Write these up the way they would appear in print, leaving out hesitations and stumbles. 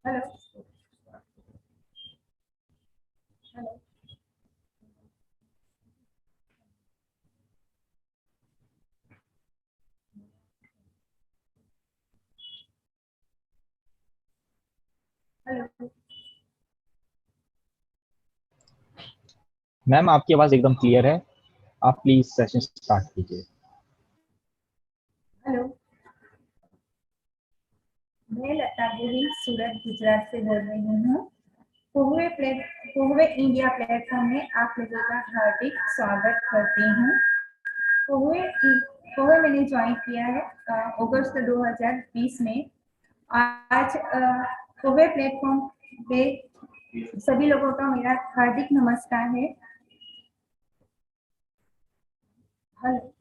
Hello hello hello ma'am आपकी आवाज़ एकदम क्लियर है। आप प्लीज सेशन स्टार्ट कीजिए। हेलो। मैं लता देवी सूरत गुजरात से बोल रही हूँ। पोहवे इंडिया प्लेटफॉर्म में आप लोगों का हार्दिक स्वागत करती हूँ। पोहवे पोहवे मैंने ज्वाइन किया है अगस्त 2020 में। आज पोहवे प्लेटफॉर्म पे सभी लोगों का मेरा हार्दिक नमस्कार है। हेलो।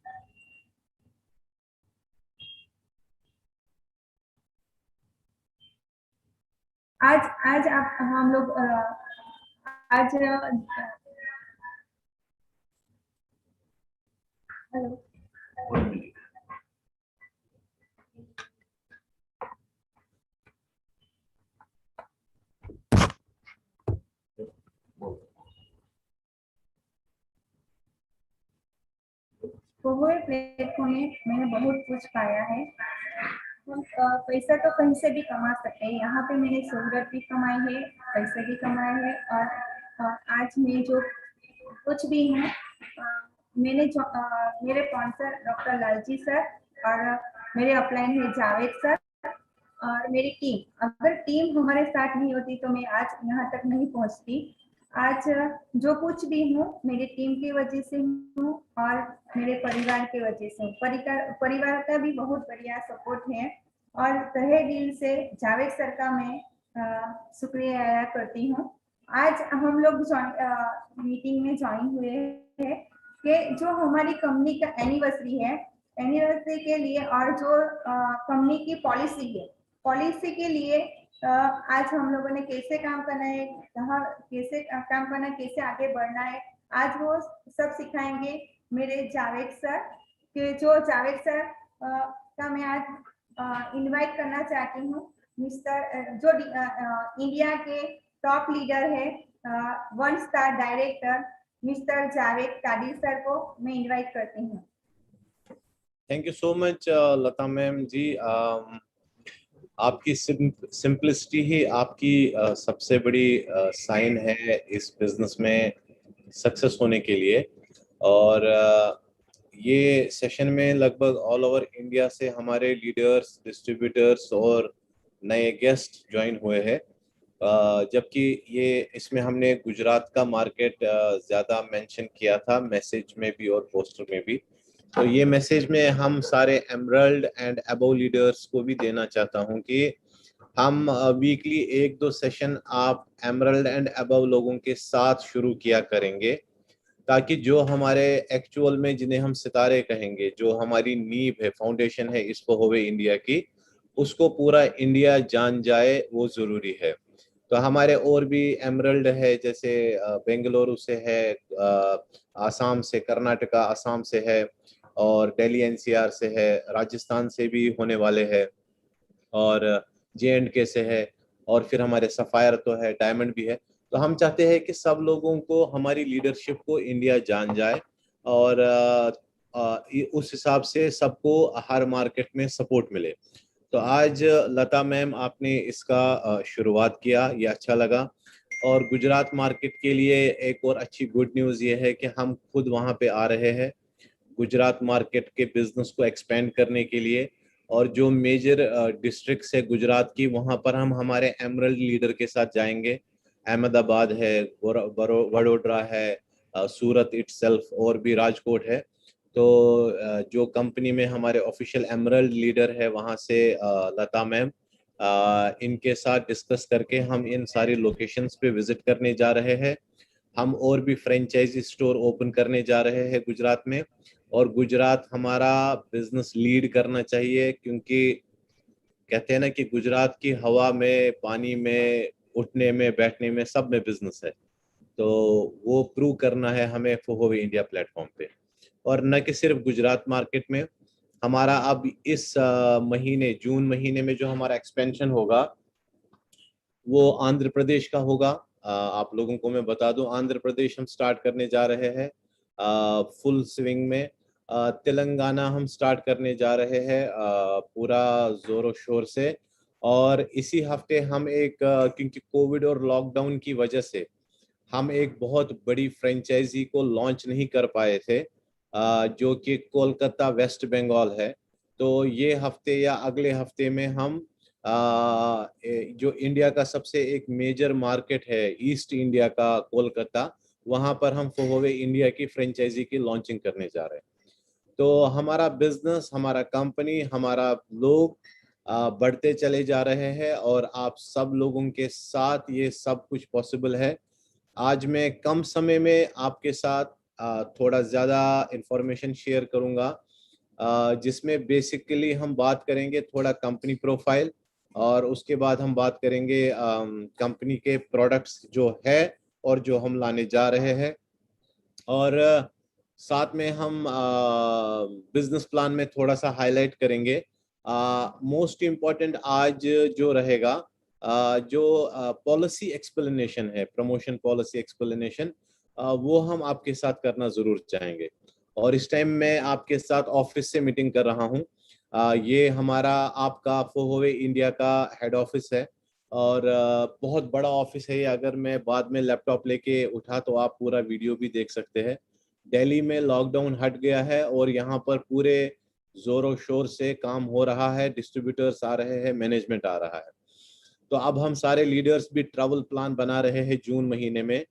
आज आज आप हम लोग आज हेलो। पोहवे प्लेटफॉर्म में मैंने बहुत कुछ पाया है। हम पैसा तो कहीं से भी कमा सकते हैं। यहाँ पे मैंने शोहरत भी कमाई है, पैसे भी कमाए हैं। और आज मैं जो कुछ भी हूँ, मेरे स्पॉन्सर डॉक्टर लालजी सर और मेरे अपलाइन है जावेद सर और मेरी टीम। अगर टीम हमारे साथ नहीं होती तो मैं आज यहाँ तक नहीं पहुँचती। आज जो कुछ भी हूँ मेरी टीम की वजह से हूँ और मेरे परिवार की वजह से हूँ। परिवार का भी बहुत बढ़िया सपोर्ट है और तहे दिल से जावेद सर का मैं शुक्रिया अदा करती हूँ। आज हम लोग मीटिंग में ज्वाइन हुए हैं कि जो हमारी कंपनी का एनिवर्सरी है, एनिवर्सरी के लिए और जो कंपनी की पॉलिसी के लिए आज हम लोगों ने कैसे काम करना है, कहाँ कैसे काम करना है, कैसे आगे बढ़ना है, आज वो सब सिखाएंगे मेरे जावेद सर। कि जो जावेद सर का मैं आज इनवाइट करना चाहती हूँ। मिस्टर जो इंडिया के टॉप लीडर है, 1 star director mister Javed Qadir sir को मैं इनवाइट करती हूँ। Thank you so much Lata ma'am ji. आपकी सिंपलिसिटी ही आपकी सबसे बड़ी साइन है इस बिजनेस में सक्सेस होने के लिए। और ये सेशन में लगभग ऑल ओवर इंडिया से हमारे लीडर्स, डिस्ट्रीब्यूटर्स और नए गेस्ट ज्वाइन हुए हैं। जबकि ये इसमें हमने गुजरात का मार्केट ज़्यादा मेंशन किया था मैसेज में भी और पोस्टर में भी। तो ये मैसेज में हम सारे एमरल्ड एंड अबव लीडर्स को भी देना चाहता हूँ कि हम वीकली 1-2 सेशन आप एमरल्ड एंड अबव लोगों के साथ शुरू किया करेंगे, ताकि जो हमारे एक्चुअल में जिन्हें हम सितारे कहेंगे, जो हमारी नींव है, फाउंडेशन है इस पोहवे इंडिया की, उसको पूरा इंडिया जान जाए, वो जरूरी है। तो हमारे और भी एमरल्ड है, जैसे बेंगलुरु से है, आसाम से, कर्नाटका आसाम से है, और दिल्ली एनसीआर से है, राजस्थान से भी होने वाले हैं, और JNK से है, और फिर हमारे सफायर तो है, डायमंड भी है। तो हम चाहते हैं कि सब लोगों को, हमारी लीडरशिप को इंडिया जान जाए और उस हिसाब से सबको हर मार्केट में सपोर्ट मिले। तो आज लता मैम आपने इसका शुरुआत किया, ये अच्छा लगा। और गुजरात मार्केट के लिए एक और अच्छी गुड न्यूज़ ये है कि हम खुद वहाँ पे आ रहे हैं गुजरात मार्केट के बिजनेस को एक्सपेंड करने के लिए। और जो मेजर डिस्ट्रिक्ट्स है गुजरात की, वहाँ पर हम हमारे एमरल्ड लीडर के साथ जाएंगे। अहमदाबाद है, वडोदरा है, सूरत इटसेल्फ, और भी राजकोट है। तो जो कंपनी में हमारे ऑफिशियल एमरल्ड लीडर है वहाँ से लता मैम, इनके साथ डिस्कस करके हम इन सारी लोकेशंस पे विजिट करने जा रहे हैं। हम और भी फ्रेंचाइजी स्टोर ओपन करने जा रहे हैं गुजरात में। और गुजरात हमारा बिजनेस लीड करना चाहिए, क्योंकि कहते हैं ना कि गुजरात की हवा में, पानी में, उठने में, बैठने में, सब में बिजनेस है। तो वो प्रूव करना है हमें पोहवे इंडिया प्लेटफॉर्म पे। और न कि सिर्फ गुजरात मार्केट में, हमारा अब इस महीने, जून महीने में जो हमारा एक्सपेंशन होगा, वो आंध्र प्रदेश का होगा। आप लोगों को मैं बता दूं, आंध्र प्रदेश हम स्टार्ट करने जा रहे हैं फुल स्विंग में। तेलंगाना हम स्टार्ट करने जा रहे हैं पूरा जोरों शोर से। और इसी हफ्ते हम एक क्योंकि कोविड और लॉकडाउन की वजह से हम एक बहुत बड़ी फ्रेंचाइजी को लॉन्च नहीं कर पाए थे, जो कि कोलकाता वेस्ट बंगाल है। तो ये हफ्ते या अगले हफ्ते में हम जो इंडिया का सबसे एक मेजर मार्केट है ईस्ट इंडिया का कोलकाता, वहां पर हम फोहोवे इंडिया की फ्रेंचाइजी की लॉन्चिंग करने जा रहे हैं। तो हमारा बिजनेस, हमारा कंपनी, हमारा लोग बढ़ते चले जा रहे हैं और आप सब लोगों के साथ ये सब कुछ पॉसिबल है। आज मैं कम समय में आपके साथ थोड़ा ज़्यादा इंफॉर्मेशन शेयर करूंगा, जिसमें बेसिकली हम बात करेंगे थोड़ा कंपनी प्रोफाइल, और उसके बाद हम बात करेंगे कंपनी के प्रोडक्ट्स जो है और जो हम लाने जा रहे हैं। और साथ में हम बिजनेस प्लान में थोड़ा सा हाईलाइट करेंगे। मोस्ट इम्पॉर्टेंट आज जो रहेगा, जो पॉलिसी एक्सप्लेनेशन है, प्रमोशन पॉलिसी एक्सप्लेनेशन, वो हम आपके साथ करना जरूर चाहेंगे। और इस टाइम मैं आपके साथ ऑफिस से मीटिंग कर रहा हूँ। ये हमारा आपका फोहोवे इंडिया का हेड ऑफिस है और बहुत बड़ा ऑफिस है ये। अगर मैं बाद में लैपटॉप लेके उठा तो आप पूरा वीडियो भी देख सकते हैं। दिल्ली में लॉकडाउन हट गया है और यहाँ पर पूरे जोरों शोर से काम हो रहा है, डिस्ट्रीब्यूटर्स आ रहे हैं, मैनेजमेंट आ रहा है। तो अब हम सारे लीडर्स भी ट्रैवल प्लान बना रहे हैं जून महीने में।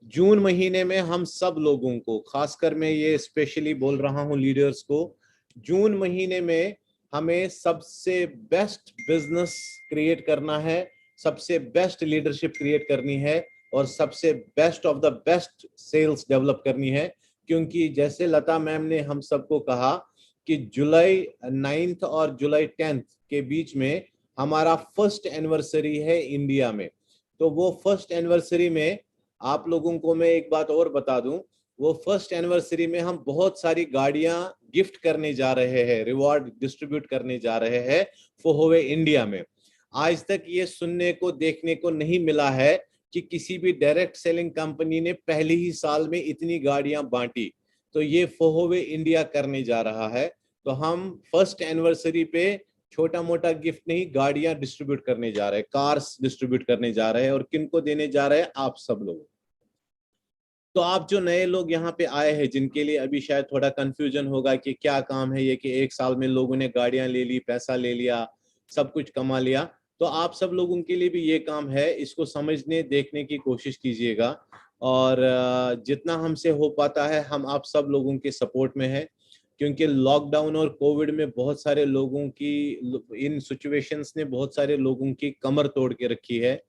जून महीने में हम सब लोगों को, खासकर मैं ये स्पेशली बोल रहा हूँ लीडर्स को, जून महीने में हमें सबसे बेस्ट बिजनेस क्रिएट करना है, सबसे बेस्ट लीडरशिप क्रिएट करनी है और सबसे best of the best sales develop करनी है। क्योंकि जैसे लता मैम ने हम सबको कहा कि जुलाई 9 और जुलाई 10 के बीच में हमारा फर्स्ट एनिवर्सरी है इंडिया में। तो वो फर्स्ट एनिवर्सरी में आप लोगों को मैं एक बात और बता दूं, वो फर्स्ट एनिवर्सरी में हम बहुत सारी गाड़ियां गिफ्ट करने जा रहे हैं, रिवॉर्ड डिस्ट्रीब्यूट करने जा रहे हैं फोहोवे इंडिया में। आज तक ये सुनने को देखने को नहीं मिला है कि किसी भी डायरेक्ट सेलिंग कंपनी ने पहले ही साल में इतनी गाड़ियां बांटी। तो ये फोहोवे इंडिया करने जा रहा है। तो हम फर्स्ट एनिवर्सरी पे छोटा मोटा गिफ्ट नहीं, गाड़ियां डिस्ट्रीब्यूट करने जा रहे हैं, कार्स डिस्ट्रीब्यूट करने जा रहे हैं। और किनको देने जा रहे हैं? आप सब लोग। तो आप जो नए लोग यहाँ पे आए हैं, जिनके लिए अभी शायद थोड़ा कंफ्यूजन होगा कि क्या काम है ये, कि एक साल में लोगों ने गाड़ियां ले ली, पैसा ले लिया, सब कुछ कमा लिया, तो आप सब लोगों के लिए भी ये काम है। इसको समझने देखने की कोशिश कीजिएगा और जितना हमसे हो पाता है हम आप सब लोगों के सपोर्ट में है। क्योंकि लॉकडाउन और कोविड में बहुत सारे लोगों की, इन सिचुएशंस ने बहुत सारे लोगों की कमर तोड़ के रखी है,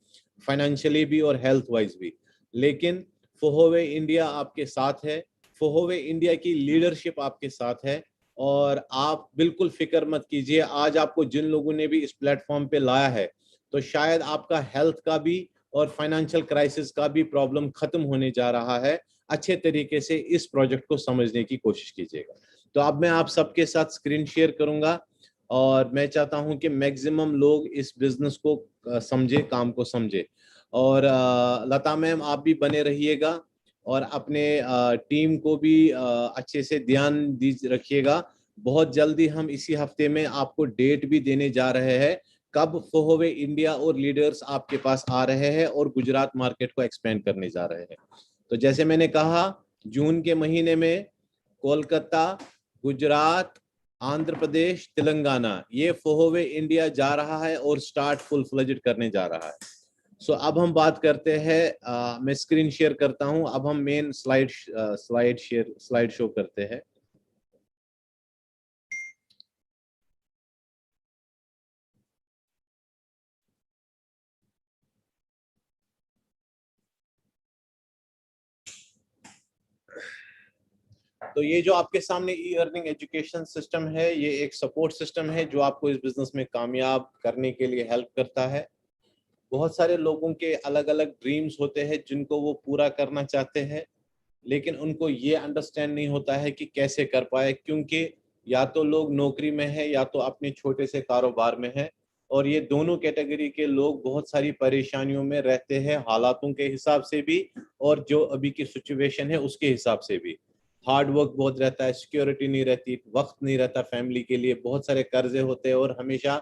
फाइनेंशियली भी और हेल्थ वाइज भी। लेकिन फोहोवे इंडिया आपके साथ है, फोहोवे इंडिया की लीडरशिप आपके साथ है और आप बिल्कुल फिक्र मत कीजिए। आज आपको जिन लोगों ने भी इस प्लेटफॉर्म पे लाया है, तो शायद आपका हेल्थ का भी और फाइनेंशियल क्राइसिस का भी प्रॉब्लम खत्म होने जा रहा है। अच्छे तरीके से इस प्रोजेक्ट को समझने की कोशिश कीजिएगा। तो अब मैं आप सबके साथ स्क्रीन शेयर करूंगा और मैं चाहता हूं कि मैक्सिमम लोग इस बिजनेस को समझे, काम को समझे। और लता मैम आप भी बने रहिएगा और अपने टीम को भी अच्छे से ध्यान रखिएगा। बहुत जल्दी हम इसी हफ्ते में आपको डेट भी देने जा रहे हैं कब फोहोवे इंडिया और लीडर्स आपके पास आ रहे हैं और गुजरात मार्केट को एक्सपेंड करने जा रहे हैं। तो जैसे मैंने कहा, जून के महीने में कोलकाता, गुजरात, आंध्र प्रदेश, तेलंगाना, ये फोहोवे इंडिया जा रहा है और स्टार्ट फुल फ्लेजेड करने जा रहा है। सो अब हम बात करते हैं, मैं स्क्रीन शेयर करता हूं। अब हम मेन स्लाइड शो करते हैं। तो ये जो आपके सामने ई अर्निंग एजुकेशन सिस्टम है, ये एक सपोर्ट सिस्टम है जो आपको इस बिजनेस में कामयाब करने के लिए हेल्प करता है। बहुत सारे लोगों के अलग अलग ड्रीम्स होते हैं जिनको वो पूरा करना चाहते हैं, लेकिन उनको ये अंडरस्टैंड नहीं होता है कि कैसे कर पाए। क्योंकि या तो लोग नौकरी में है या तो अपने छोटे से कारोबार में है। और ये दोनों कैटेगरी के लोग बहुत सारी परेशानियों में रहते हैं, हालातों के हिसाब से भी और जो अभी की सिचुएशन है उसके हिसाब से भी। हार्ड वर्क बहुत रहता है, सिक्योरिटी नहीं रहती, वक्त नहीं रहता फैमिली के लिए, बहुत सारे कर्जे होते हैं और हमेशा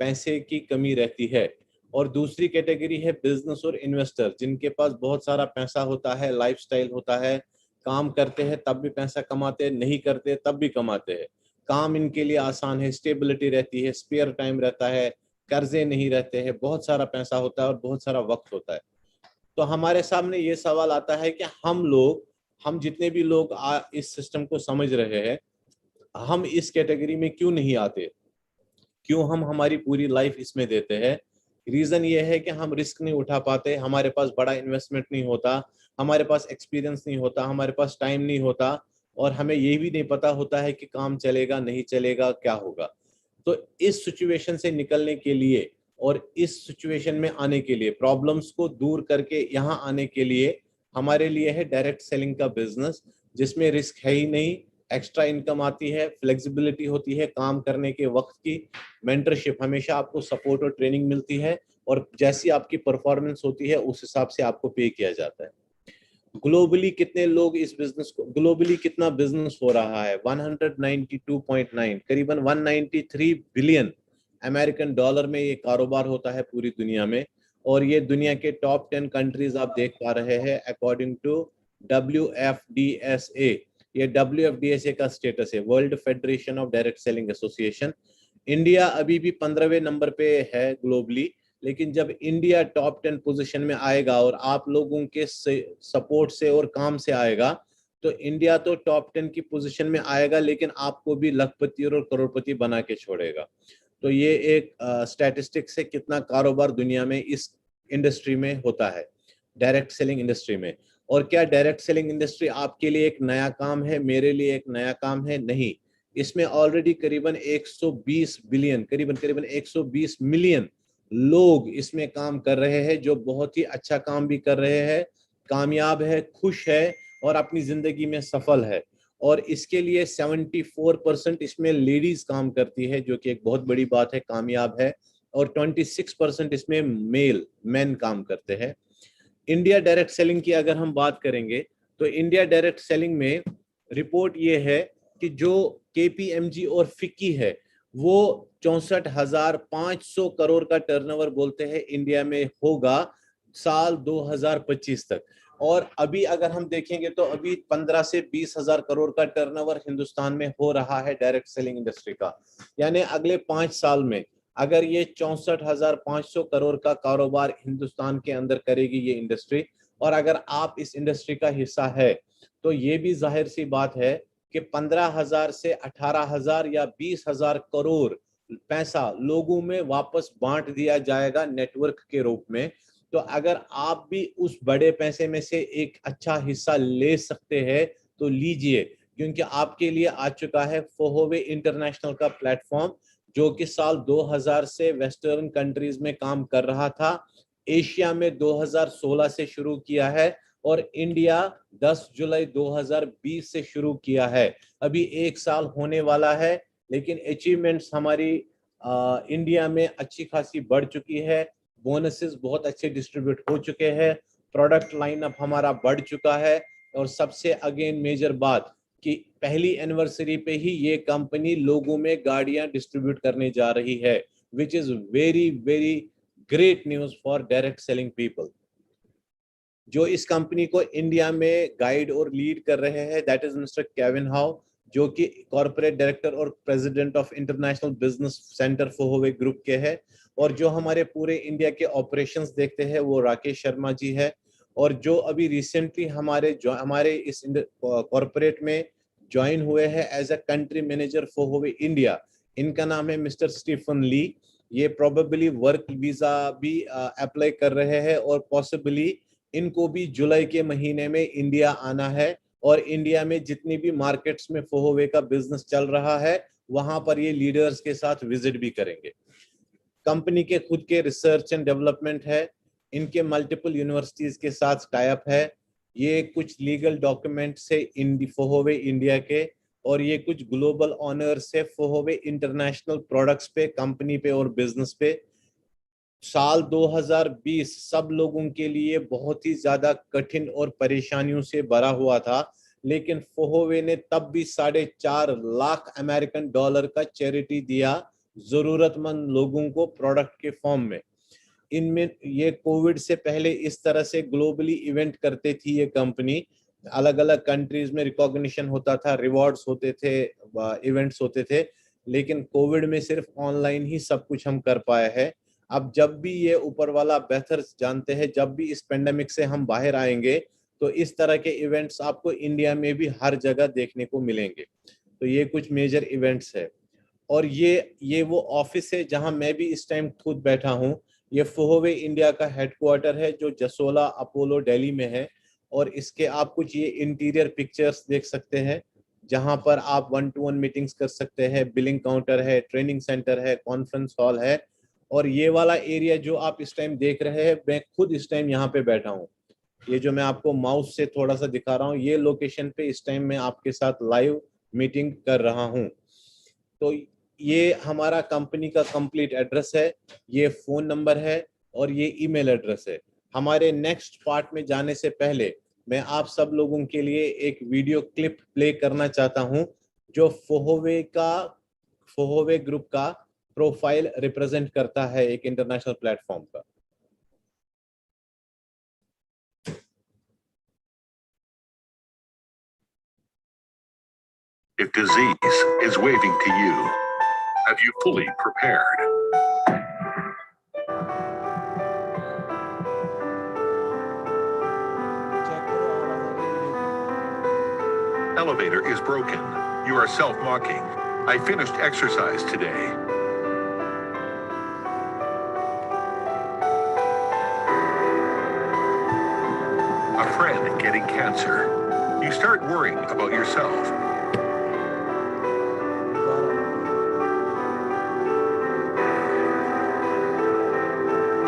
पैसे की कमी रहती है। और दूसरी कैटेगरी है बिजनेस और इन्वेस्टर, जिनके पास बहुत सारा पैसा होता है, लाइफस्टाइल होता है, काम करते हैं तब भी पैसा कमाते हैं, नहीं करते तब भी कमाते हैं, काम इनके लिए आसान है, स्टेबिलिटी रहती है, स्पेयर टाइम रहता है, कर्जे नहीं रहते हैं, बहुत सारा पैसा होता है और बहुत सारा वक्त होता है। तो हमारे सामने ये सवाल आता है कि हम जितने भी लोग इस सिस्टम को समझ रहे हैं, हम इस कैटेगरी में क्यों नहीं आते, क्यों हम हमारी पूरी लाइफ इसमें देते हैं? रीजन ये है कि हम रिस्क नहीं उठा पाते, हमारे पास बड़ा इन्वेस्टमेंट नहीं होता, हमारे पास एक्सपीरियंस नहीं होता, हमारे पास टाइम नहीं होता और हमें ये भी नहीं पता होता है कि काम चलेगा नहीं चलेगा, क्या होगा। तो इस सिचुएशन से निकलने के लिए और इस सिचुएशन में आने के लिए, प्रॉब्लम्स को दूर करके यहाँ आने के लिए हमारे लिए है डायरेक्ट सेलिंग का बिजनेस, जिसमें रिस्क है ही नहीं, एक्स्ट्रा इनकम आती है, फ्लेक्सिबिलिटी होती है काम करने के वक्त की, मेंटरशिप, हमेशा आपको सपोर्ट और ट्रेनिंग मिलती है और जैसी आपकी परफॉर्मेंस होती है उस हिसाब से आपको पे किया जाता है। ग्लोबली कितने लोग इस बिजनेस को, ग्लोबली कितना बिजनेस हो रहा है? 192.9, करीबन 193 बिलियन अमेरिकन डॉलर में ये कारोबार होता है पूरी दुनिया में। और ये दुनिया के टॉप 10 कंट्रीज आप देख पा रहे हैं अकॉर्डिंग टू WFDSA। ये WFDSA का स्टेटस है, world federation of direct selling association. India अभी भी 15वें नंबर पे है ग्लोबली, लेकिन जब इंडिया टॉप 10 पोजीशन में आएगा और आप लोगों के सपोर्ट से और काम से आएगा, तो इंडिया तो टॉप 10 की पोजीशन में आएगा, लेकिन आपको भी लखपति और करोड़पति बना के छोड़ेगा। तो ये एक स्टैटिस्टिक्स है कितना कारोबार दुनिया में इस इंडस्ट्री में होता है, डायरेक्ट सेलिंग इंडस्ट्री में। और क्या डायरेक्ट सेलिंग इंडस्ट्री आपके लिए एक नया काम है, मेरे लिए एक नया काम है? नहीं, इसमें ऑलरेडी करीबन 120 बिलियन, करीबन 120 मिलियन लोग इसमें काम कर रहे हैं, जो बहुत ही अच्छा काम भी कर रहे हैं, कामयाब है, खुश है और अपनी जिंदगी में सफल है। और इसके लिए 74% इसमें लेडीज काम करती है, जो कि एक बहुत बड़ी बात है, कामयाब है। और 26% इसमें मेन काम करते हैं। इंडिया डायरेक्ट सेलिंग की अगर हम बात करेंगे तो इंडिया डायरेक्ट सेलिंग में रिपोर्ट ये है कि जो KPMG और फिक्की है वो 64,500 करोड़ का टर्नओवर बोलते हैं इंडिया में होगा साल 2025 तक। और अभी अगर हम देखेंगे तो अभी 15 से 20,000 करोड़ का टर्नओवर हिंदुस्तान में हो रहा है डायरेक्ट सेलिंग इंडस्ट्री का। यानी अगले 5 साल में अगर ये 64,500 करोड़ का कारोबार हिंदुस्तान के अंदर करेगी ये इंडस्ट्री, और अगर आप इस इंडस्ट्री का हिस्सा है, तो ये भी जाहिर सी बात है कि 15,000 से 18,000 या 20,000 करोड़ पैसा लोगों में वापस बांट दिया जाएगा नेटवर्क के रूप में। तो अगर आप भी उस बड़े पैसे में से एक अच्छा हिस्सा ले सकते हैं तो लीजिए, क्योंकि आपके लिए आ चुका है फोहोवे इंटरनेशनल का प्लेटफॉर्म, जो कि साल 2000 से वेस्टर्न कंट्रीज में काम कर रहा था, एशिया में 2016 से शुरू किया है और इंडिया 10 जुलाई 2020 से शुरू किया है। अभी 1 साल होने वाला है, लेकिन अचीवमेंट्स हमारी इंडिया में अच्छी खासी बढ़ चुकी है, बोनसेस बहुत अच्छे डिस्ट्रीब्यूट हो चुके हैं, प्रोडक्ट लाइनअप हमारा बढ़ चुका है। और सबसे अगेन मेजर बात कि पहली एनिवर्सरी पे ही ये कंपनी लोगों में गाड़ियां डिस्ट्रीब्यूट करने जा रही है, which is very very great news for direct selling people. जो इस कंपनी को इंडिया में गाइड और लीड कर रहे हैं, that is mister Kevin Howe, जो कि कॉर्पोरेट डायरेक्टर और president of international business centre Fohowe group के हैं। और जो हमारे पूरे इंडिया के ऑपरेशंस देखते हैं वो राकेश शर्मा जी है। और जो अभी रिसेंटली हमारे इस कॉर्पोरेट में ज्वाइन हुए हैं as a country manager Fohowe India, इनका नाम है मिस्टर स्टीफन ली। ये प्रोबेबली वर्क वीजा भी अप्लाई कर रहे हैं और पॉसिबली इनको भी जुलाई के महीने में इंडिया आना है और इंडिया में जितनी भी मार्केट्स में फोहोवे का बिजनेस चल रहा है वहां पर ये लीडर्स के साथ विजिट भी करेंगे। कंपनी के खुद के रिसर्च एंड डेवलपमेंट है, इनके मल्टीपल यूनिवर्सिटीज के साथ टाई अप है, ये कुछ लीगल डॉक्यूमेंट से फोहोवे इंडिया के, और ये कुछ ग्लोबल ऑनर्स है फोहोवे इंटरनेशनल प्रोडक्ट्स पे, कंपनी पे और बिजनेस पे। साल 2020 सब लोगों के लिए बहुत ही ज्यादा कठिन और परेशानियों से भरा हुआ था, लेकिन फोहोवे ने तब भी $4.5 लाख का चैरिटी दिया जरूरतमंद लोगों को प्रोडक्ट के फॉर्म में। इनमें ये कोविड से पहले इस तरह से ग्लोबली इवेंट करते थी ये कंपनी, अलग अलग कंट्रीज में रिकॉग्निशन होता था, रिवॉर्ड्स होते थे, इवेंट्स होते थे, लेकिन कोविड में सिर्फ ऑनलाइन ही सब कुछ हम कर पाए हैं। अब जब भी ये ऊपर वाला बेहतर जानते हैं, जब भी इस पेंडेमिक से हम बाहर आएंगे तो इस तरह के इवेंट्स आपको इंडिया में भी हर जगह देखने को मिलेंगे। तो ये कुछ मेजर इवेंट्स है। और ये वो ऑफिस है जहां मैं भी इस टाइम खुद बैठा हूं। ये फोहोवे इंडिया का हेडक्वार्टर है जो जसोला अपोलो दिल्ली में है। और इसके आप कुछ ये इंटीरियर पिक्चर्स देख सकते हैं जहां पर आप 1-to-1 मीटिंग्स कर सकते हैं, बिलिंग काउंटर है, ट्रेनिंग सेंटर है, कॉन्फ्रेंस हॉल है। और ये वाला एरिया जो आप इस टाइम देख रहे हैं, मैं खुद इस टाइम यहाँ पे बैठा हूँ। ये जो मैं आपको माउस से थोड़ा सा दिखा रहा हूँ, ये लोकेशन पे इस टाइम मैं आपके साथ लाइव मीटिंग कर रहा हूँ। तो ये हमारा कंपनी का कंप्लीट एड्रेस है, ये फोन नंबर है और ये ईमेल एड्रेस है। हमारे नेक्स्ट पार्ट में जाने से पहले मैं आप सब लोगों के लिए एक वीडियो क्लिप प्ले करना चाहता हूं जो फोहोवे ग्रुप का प्रोफाइल रिप्रेजेंट करता है एक इंटरनेशनल प्लेटफॉर्म का। If disease is waving to you, have you fully prepared? Elevator is broken. You are self-mocking. I finished exercise today. A friend getting cancer. You start worrying about yourself.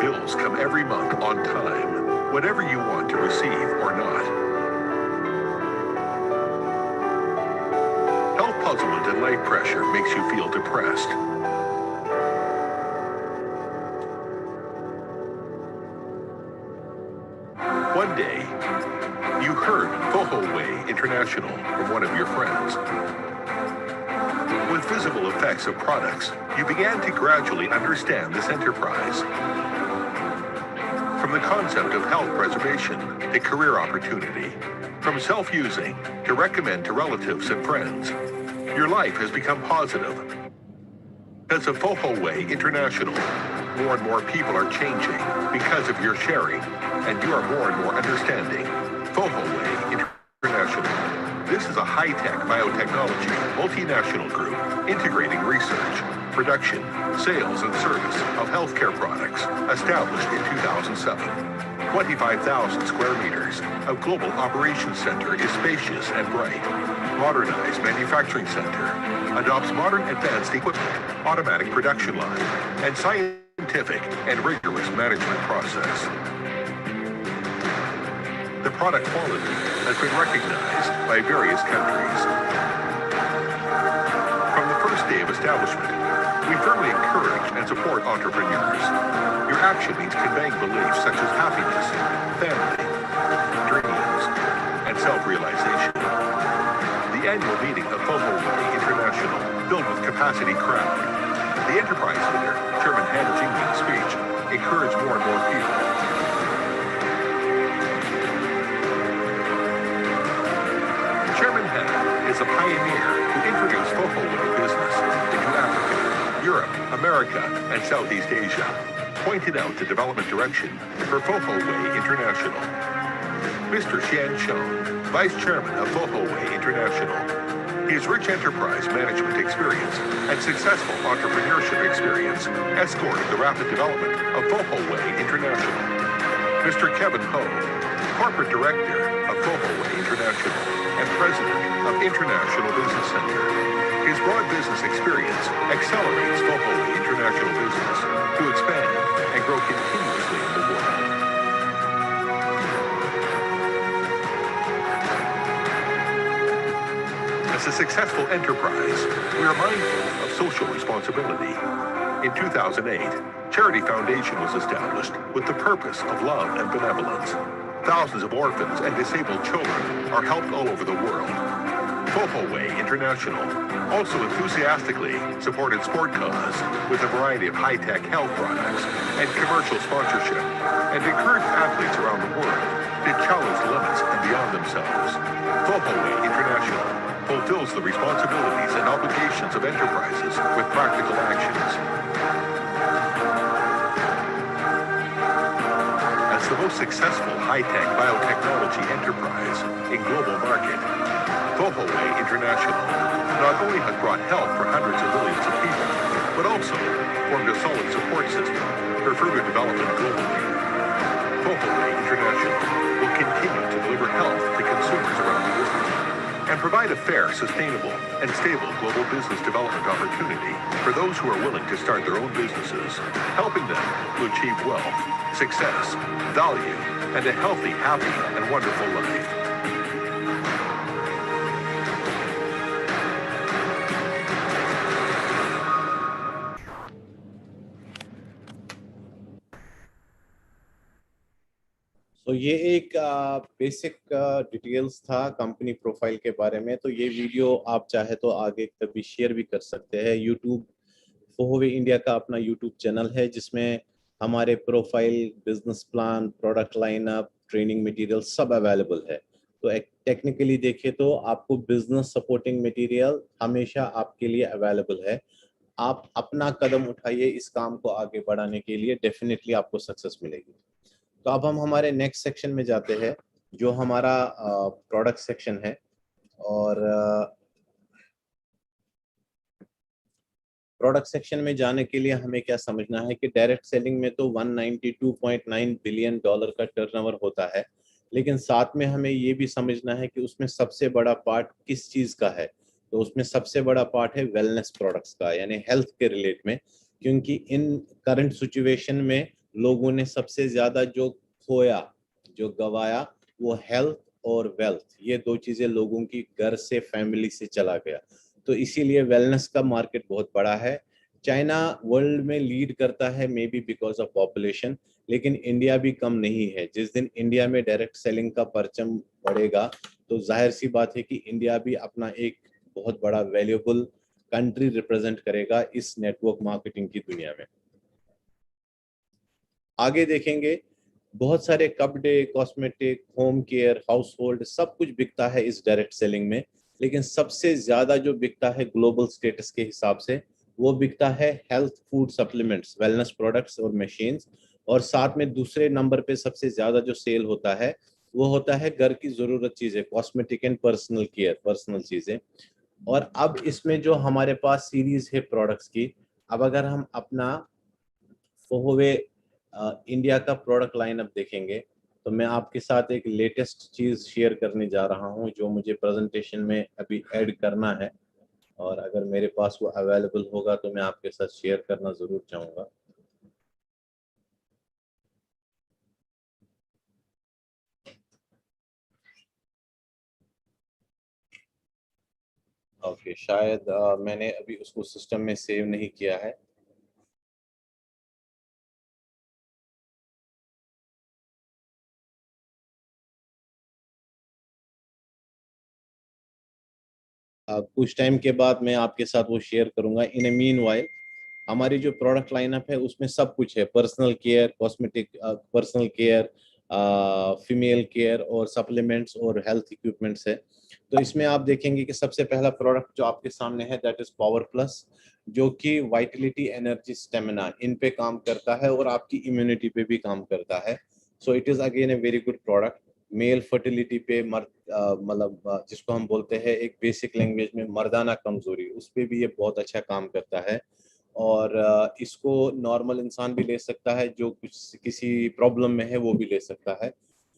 Bills come every month on time, whatever you want to receive or not. Health puzzlement and life pressure makes you feel depressed. One day, you heard Fohoway International from one of your friends. With visible effects of products, you began to gradually understand this enterprise. From the concept of health preservation to career opportunity, from self-using to recommend to relatives and friends, your life has become positive. Because of Fohoway International, more and more people are changing because of your sharing, and you are more and more understanding. Fohoway International. This is a high-tech biotechnology multinational group integrating research, production, sales, and service of healthcare products established in 2007. 25,000 square meters of global operations center is spacious and bright. Modernized manufacturing center adopts modern advanced equipment, automatic production line, and scientific and rigorous management process. The product quality has been recognized by various countries. From the first day of establishment, we firmly encourage and support entrepreneurs. Your action means conveying beliefs such as happiness, family, dreams, and self-realization. The annual meeting of Fohoway International, filled with capacity crowd. The enterprise leader, Chairman Han Jingmin's speech, encouraged more and more people. Chairman Han is a pioneer who introduced Fohoway business into Africa, Europe, America, and Southeast Asia, pointed out the development direction for Fohoway International. Mr. Xian Chong, Vice Chairman of Fohoway International. His rich enterprise management experience and successful entrepreneurship experience escorted the rapid development of Fohoway International. Mr. Kevin Ho, Corporate Director of Fohoway International and President of International Business Center. His broad business experience accelerates Fohoway International business to expand and grow continuously in the world. A a successful enterprise, we are mindful of social responsibility. In 2008, Charity Foundation was established with the purpose of love and benevolence. Thousands of orphans and disabled children are helped all over the world. Fofoway International also enthusiastically supported Sport Cause with a variety of high-tech health products and commercial sponsorship, and encouraged athletes around the world to challenge limits and beyond themselves. Fofoway International fulfills the responsibilities and obligations of enterprises with practical actions. As the most successful high-tech biotechnology enterprise in global market, Fofoway International not only has brought help for hundreds of millions of people, but also formed a solid support system for further development globally. Fofoway International will continue to deliver health to consumers around the world and provide a fair, sustainable, and stable global business development opportunity for those who are willing to start their own businesses, helping them to achieve wealth, success, value, and a healthy, happy, and wonderful life. तो ये एक basic details था company profile के बारे में। तो ये video आप चाहे तो आगे कभी शेयर भी कर सकते हैं। यूट्यूब फोहोवे इंडिया का अपना यूट्यूब चैनल है जिसमें हमारे profile, business plan, product lineup, training material सब अवेलेबल है। तो टेक्निकली देखें तो आपको बिजनेस सपोर्टिंग मटेरियल हमेशा आपके लिए अवेलेबल है। आप अपना कदम उठाइए इस काम को आगे बढ़ाने के लिए, डेफिनेटली आपको सक्सेस मिलेगी। तो अब हम हमारे नेक्स्ट सेक्शन में जाते हैं जो हमारा प्रोडक्ट सेक्शन है। और प्रोडक्ट सेक्शन में जाने के लिए हमें क्या समझना है कि डायरेक्ट सेलिंग में तो 192.9 बिलियन डॉलर का टर्नओवर होता है, लेकिन साथ में हमें ये भी समझना है कि उसमें सबसे बड़ा पार्ट किस चीज़ का है। तो उसमें सबसे बड़ा पार्ट है वेलनेस प्रोडक्ट्स का, यानी हेल्थ के रिलेट में, क्योंकि इन करंट सिचुएशन में लोगों ने सबसे ज़्यादा जो खोया, जो गवाया, वो हेल्थ और वेल्थ, ये दो चीज़ें लोगों की घर से, फैमिली से चला गया। तो इसीलिए वेलनेस का मार्केट बहुत बड़ा है। चाइना वर्ल्ड में लीड करता है, may be because of population, लेकिन इंडिया भी कम नहीं है। जिस दिन इंडिया में डायरेक्ट सेलिंग का परचम बढ़ेगा तो जाहिर सी बात है कि इंडिया भी अपना एक बहुत बड़ा वैल्यूएबल कंट्री रिप्रेजेंट करेगा इस नेटवर्क मार्केटिंग की दुनिया में। आगे देखेंगे बहुत सारे कपड़े, cosmetic, home care, house hold सब कुछ बिकता है इस डायरेक्ट सेलिंग में, लेकिन सबसे ज्यादा जो बिकता है ग्लोबल स्टेटस के हिसाब से वो बिकता है health food supplements, wellness products और मशीन्स। और साथ में दूसरे नंबर पे सबसे ज्यादा जो सेल होता है वो होता है घर की जरूरत चीजें, cosmetic and personal care, personal चीजें। और अब इसमें जो हमारे पास सीरीज है प्रोडक्ट्स की, अब अगर हम अपना फोहोवे इंडिया का प्रोडक्ट लाइनअप देखेंगे तो मैं आपके साथ एक लेटेस्ट चीज़ शेयर करने जा रहा हूं जो मुझे प्रेजेंटेशन में अभी ऐड करना है, और अगर मेरे पास वो अवेलेबल होगा तो मैं आपके साथ शेयर करना ज़रूर चाहूँगा। ओके, शायद मैंने अभी उसको सिस्टम में सेव नहीं किया है। कुछ टाइम के बाद मैं आपके साथ वो शेयर करूंगा। इन ए मीन वाइल हमारी जो प्रोडक्ट लाइनअप है उसमें सब कुछ है, personal care, cosmetic, personal care, female care और सप्लीमेंट्स और हेल्थ इक्विपमेंट्स है। तो इसमें आप देखेंगे कि सबसे पहला प्रोडक्ट जो आपके सामने है दैट इज पावर प्लस, जो कि वाइटलिटी, एनर्जी, स्टेमिना इन पे काम करता है और आपकी इम्यूनिटी पे भी काम करता है। So it is again a very good product. Mail fertility पे, मतलब जिसको हम बोलते हैं एक बेसिक लैंग्वेज में मर्दाना कमजोरी, उस पे भी ये बहुत अच्छा काम करता है। और इसको नॉर्मल इंसान भी ले सकता है, जो कुछ किसी प्रॉब्लम में है वो भी ले सकता है।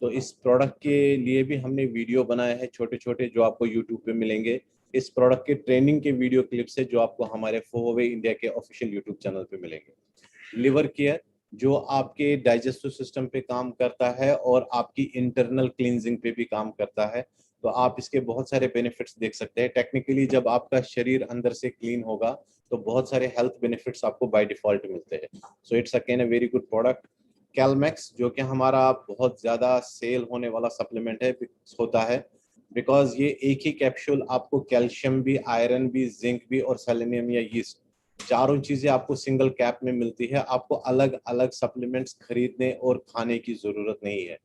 तो इस प्रोडक्ट के लिए भी हमने वीडियो बनाए हैं छोटे छोटे, जो आपको यूट्यूब पे मिलेंगे। इस प्रोडक्ट के ट्रेनिंग के वीडियो क्लिप्स है जो आपको हमारे फोहोवे इंडिया के ऑफिशियल यूट्यूब चैनल पे मिलेंगे। लिवर केयर जो आपके डाइजेस्टिव सिस्टम पे काम करता है और आपकी इंटरनल क्लींजिंग पे भी काम करता है। तो आप इसके बहुत सारे बेनिफिट्स देख सकते हैं। टेक्निकली जब आपका शरीर अंदर से क्लीन होगा तो बहुत सारे हेल्थ बेनिफिट्स आपको बाय डिफॉल्ट मिलते हैं। So it's again a very good product. Calmax जो कि हमारा बहुत ज़्यादा सेल होने वाला सप्लीमेंट है होता है, बिकॉज ये एक ही कैप्सूल आपको कैल्शियम भी, आयरन भी, जिंक भी और सेलेनियम या यीस्ट चारों चीज़ें आपको सिंगल कैप में मिलती है। आपको अलग अलग सप्लीमेंट्स खरीदने और खाने की ज़रूरत नहीं है।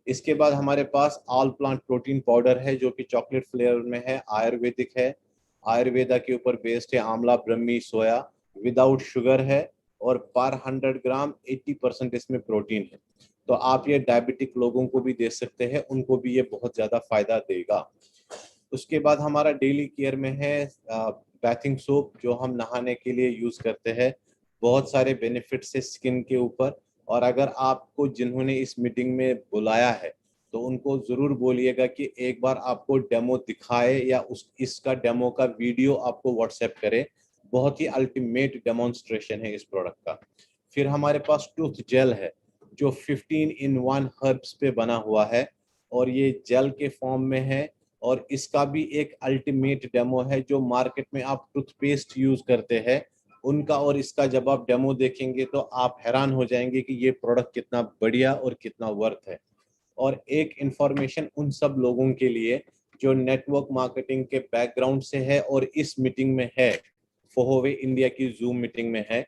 इसके बाद हमारे पास ऑल प्लांट प्रोटीन पाउडर है जो कि चॉकलेट फ्लेवर में है, आयुर्वेदिक है, आयुर्वेदा के ऊपर बेस्ड है, आंवला, ब्रह्मी, सोया, विदाउट शुगर है और पर 100 ग्राम 80% इसमें प्रोटीन है। तो आप ये डायबिटिक लोगों को भी दे सकते हैं, उनको भी ये बहुत ज़्यादा फायदा देगा। उसके बाद हमारा डेली केयर में है बैथिंग सोप जो हम नहाने के लिए यूज़ करते हैं। बहुत सारे बेनिफिट्स है स्किन के ऊपर। और अगर आपको जिन्होंने इस मीटिंग में बुलाया है तो उनको ज़रूर बोलिएगा कि एक बार आपको डेमो दिखाए या इसका डेमो का वीडियो आपको व्हाट्सएप करे। बहुत ही अल्टीमेट डेमोन्स्ट्रेशन है इस प्रोडक्ट का। फिर हमारे पास टूथ जेल है जो 15 in 1 हर्ब्स पे बना हुआ है और ये जेल के फॉर्म में है। और इसका भी एक अल्टीमेट डेमो है। जो मार्केट में आप टूथपेस्ट यूज करते हैं उनका और इसका जब आप डेमो देखेंगे तो आप हैरान हो जाएंगे कि ये प्रोडक्ट कितना बढ़िया और कितना वर्थ है। और एक इंफॉर्मेशन उन सब लोगों के लिए जो नेटवर्क मार्केटिंग के बैकग्राउंड से है और इस मीटिंग में है, फोहोवे इंडिया की जूम मीटिंग में है।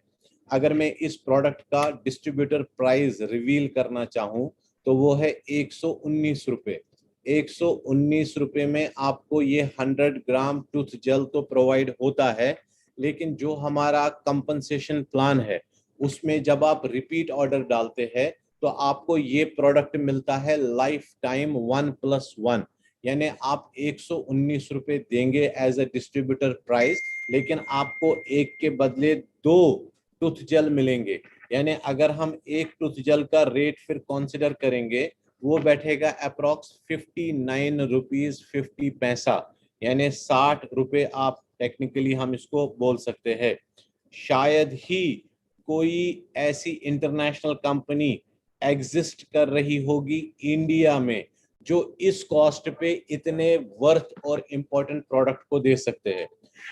अगर मैं इस प्रोडक्ट का डिस्ट्रीब्यूटर प्राइस रिवील करना चाहूँ तो वो है 119 रुपये। 119 रुपये में आपको ये 100 ग्राम टूथ जेल तो प्रोवाइड होता है, लेकिन जो हमारा कंपनसेशन प्लान है उसमें जब आप रिपीट ऑर्डर डालते हैं तो आपको ये प्रोडक्ट मिलता है लाइफ टाइम 1+1। यानी आप 119 रुपये देंगे एज अ डिस्ट्रीब्यूटर प्राइस, लेकिन आपको एक के बदले 2 टूथ जेल मिलेंगे। यानी अगर हम एक टूथ जेल का रेट फिर कंसिडर करेंगे वो बैठेगा अप्रॉक्स 59 रुपीज 50 पैसा, यानी 60 रुपए आप टेक्निकली हम इसको बोल सकते हैं। शायद ही कोई ऐसी इंटरनेशनल कंपनी एग्जिस्ट कर रही होगी इंडिया में जो इस कॉस्ट पे इतने वर्थ और इम्पोर्टेंट प्रोडक्ट को दे सकते हैं।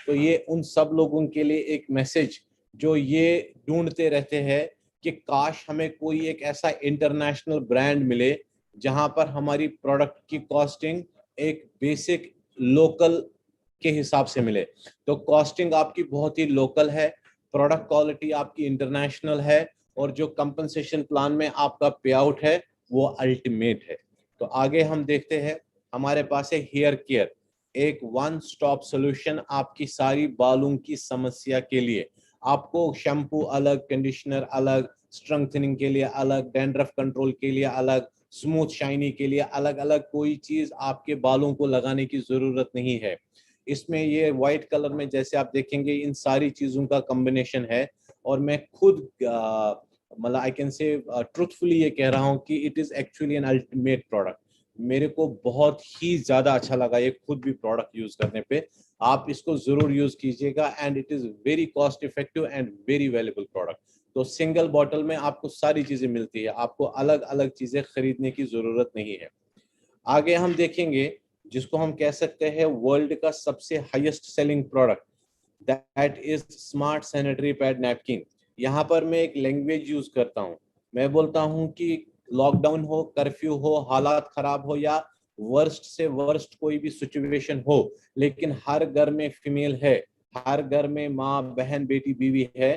तो ये उन सब लोगों के लिए एक मैसेज जो ये ढूंढते रहते हैं कि काश हमें कोई एक ऐसा इंटरनेशनल ब्रांड मिले जहां पर हमारी प्रोडक्ट की कॉस्टिंग एक बेसिक लोकल के हिसाब से मिले। तो कॉस्टिंग आपकी बहुत ही लोकल है, प्रोडक्ट क्वालिटी आपकी इंटरनेशनल है और जो कंपनसेशन प्लान में आपका पे आउट है वो अल्टीमेट है। तो आगे हम देखते हैं, हमारे पास है हेयर केयर, एक वन स्टॉप सोल्यूशन आपकी सारी बालों की समस्या के लिए। आपको शैम्पू अलग, कंडीशनर अलग, स्ट्रेंथनिंग के लिए अलग, डैंड्रफ कंट्रोल के लिए अलग, स्मूथ शाइनी के लिए अलग अलग कोई चीज आपके बालों को लगाने की जरूरत नहीं है। इसमें ये व्हाइट कलर में जैसे आप देखेंगे इन सारी चीजों का कॉम्बिनेशन है। और मैं खुद मतलब आई कैन से ट्रूथफुली ये कह रहा हूँ कि it is actually an ultimate product. मेरे को बहुत ही ज्यादा अच्छा लगा ये खुद भी प्रोडक्ट यूज करने पे। आप इसको जरूर यूज कीजिएगा and it is very cost effective and very valuable product. तो सिंगल बॉटल में आपको सारी चीजें मिलती है, आपको अलग अलग चीजें खरीदने की जरूरत नहीं है। आगे हम देखेंगे जिसको हम कह सकते हैं वर्ल्ड का सबसे highest selling product, that is smart sanitary pad napkin. यहाँ पर मैं एक लैंग्वेज यूज करता हूँ, मैं बोलता हूँ कि लॉकडाउन हो, कर्फ्यू हो, हालात खराब हो या वर्स्ट से वर्स्ट कोई भी सिचुएशन हो, लेकिन हर घर में फीमेल है, हर घर में माँ, बहन, बेटी, बीवी है,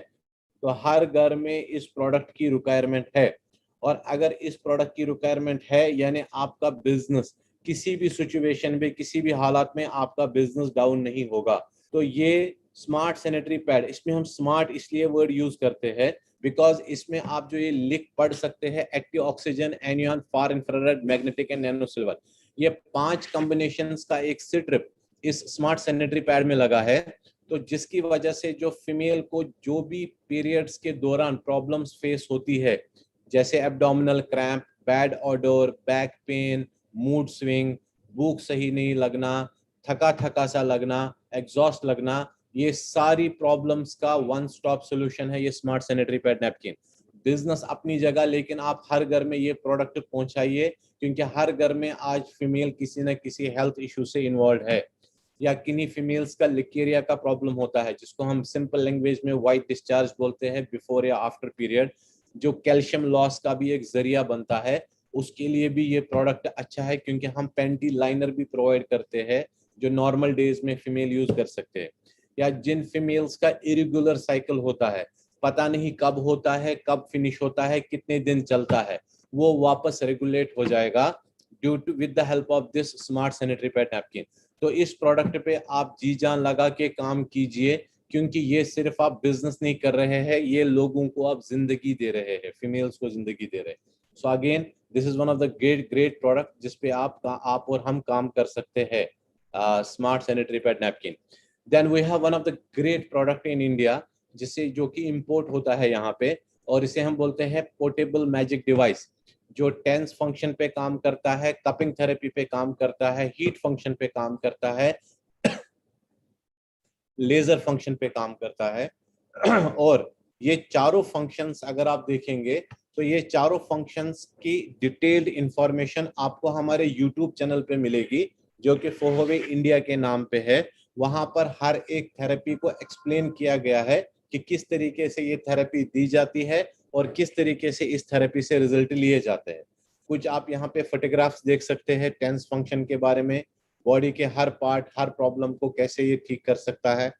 तो हर घर में इस प्रोडक्ट की रिक्वायरमेंट है। और अगर इस प्रोडक्ट की रिक्वायरमेंट है यानी आपका बिजनेस किसी भी सिचुएशन में, किसी भी हालात में आपका बिजनेस डाउन नहीं होगा। तो ये स्मार्ट सैनिटरी पैड, इसमें हम स्मार्ट इसलिए वर्ड यूज करते हैं बिकॉज इसमें आप जो ये लिख पढ़ सकते हैं, active oxygen, anion, far infrared, magnetic and nano silver, ये 5 कॉम्बिनेशंस का एक स्ट्रिप इस स्मार्ट सैनिटरी पैड में लगा है। तो जिसकी वजह से जो फीमेल को जो भी पीरियड्स के दौरान प्रॉब्लम्स फेस होती है, जैसे abdominal cramp, bad order, back pain, mood swing, भूख सही नहीं लगना, थका थका सा लगना, एग्जॉस्ट लगना, ये सारी प्रॉब्लम्स का वन स्टॉप सॉल्यूशन है ये smart sanitary pad napkin. Business अपनी जगह, लेकिन आप हर घर में ये प्रोडक्ट पहुंचाइए, क्योंकि हर घर में आज फीमेल किसी न किसी हेल्थ इशू से इन्वॉल्व है, या किन्हीं फीमेल्स का लिकेरिया का प्रॉब्लम होता है, जिसको हम सिंपल लैंग्वेज में व्हाइट डिस्चार्ज बोलते हैं बिफोर या आफ्टर पीरियड, जो कैल्शियम लॉस का भी एक जरिया बनता है। उसके लिए भी ये प्रोडक्ट अच्छा है, क्योंकि हम पैंटी लाइनर भी प्रोवाइड करते हैं जो नॉर्मल डेज में फीमेल यूज कर सकते हैं। या जिन फीमेल्स का इरेगुलर साइकिल होता है, पता नहीं कब होता है, कब फिनिश होता है, कितने दिन चलता है, वो वापस रेगुलेट हो जाएगा due to with the help of this smart sanitary pad napkin. तो इस प्रोडक्ट पे आप जी जान लगा के काम कीजिए, क्योंकि ये सिर्फ आप बिजनेस नहीं कर रहे हैं, ये लोगों को आप जिंदगी दे रहे हैं, फीमेल्स को जिंदगी दे रहे हैं। So again this is one of the great product जिसपे आप और हम काम कर सकते हैं, smart sanitary pad napkin. Then we have one of the great product in India, जिसे जो कि इंपोर्ट होता है यहाँ पे, और इसे हम बोलते हैं पोर्टेबल मैजिक डिवाइस, जो टेंस फंक्शन पे काम करता है, कपिंग थेरेपी पे काम करता है, हीट फंक्शन पे काम करता है, लेजर फंक्शन पे काम करता है। और ये चारों फंक्शंस अगर आप देखेंगे तो ये चारों फंक्शंस की डिटेल्ड इंफॉर्मेशन आपको हमारे यूट्यूब चैनल पे मिलेगी, जो कि फोहवे इंडिया के नाम पे है। वहां पर हर एक थेरेपी को एक्सप्लेन किया गया है कि किस तरीके से ये थेरेपी दी जाती है और किस तरीके से इस थेरेपी से रिजल्ट लिए जाते हैं। कुछ आप यहाँ पे फोटोग्राफ्स देख सकते हैं टेंस फंक्शन के बारे में, बॉडी के हर पार्ट, हर प्रॉब्लम को कैसे ये ठीक कर सकता है।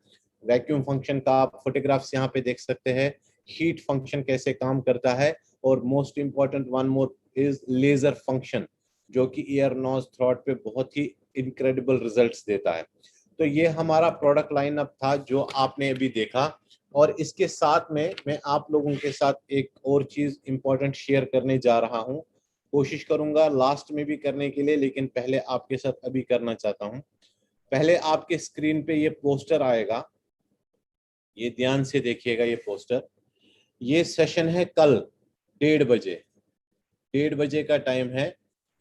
वैक्यूम फंक्शन का आप फोटोग्राफ्स यहाँ पे देख सकते हैं, हीट फंक्शन कैसे काम करता है, और most important one more is laser function, जो कि ईयर नोज थ्रोट पे बहुत ही इनक्रेडिबल रिजल्ट्स देता है। तो ये हमारा प्रोडक्ट लाइनअप था जो आपने अभी देखा, और इसके साथ में मैं आप लोगों के साथ एक और चीज इंपॉर्टेंट शेयर करने जा रहा हूँ। कोशिश करूंगा लास्ट में भी करने के लिए, लेकिन पहले आपके साथ अभी करना चाहता हूँ। पहले आपके स्क्रीन पे ये पोस्टर आएगा, ये ध्यान से देखिएगा ये पोस्टर। ये सेशन है कल 1:30 बजे, 1:30 का टाइम है,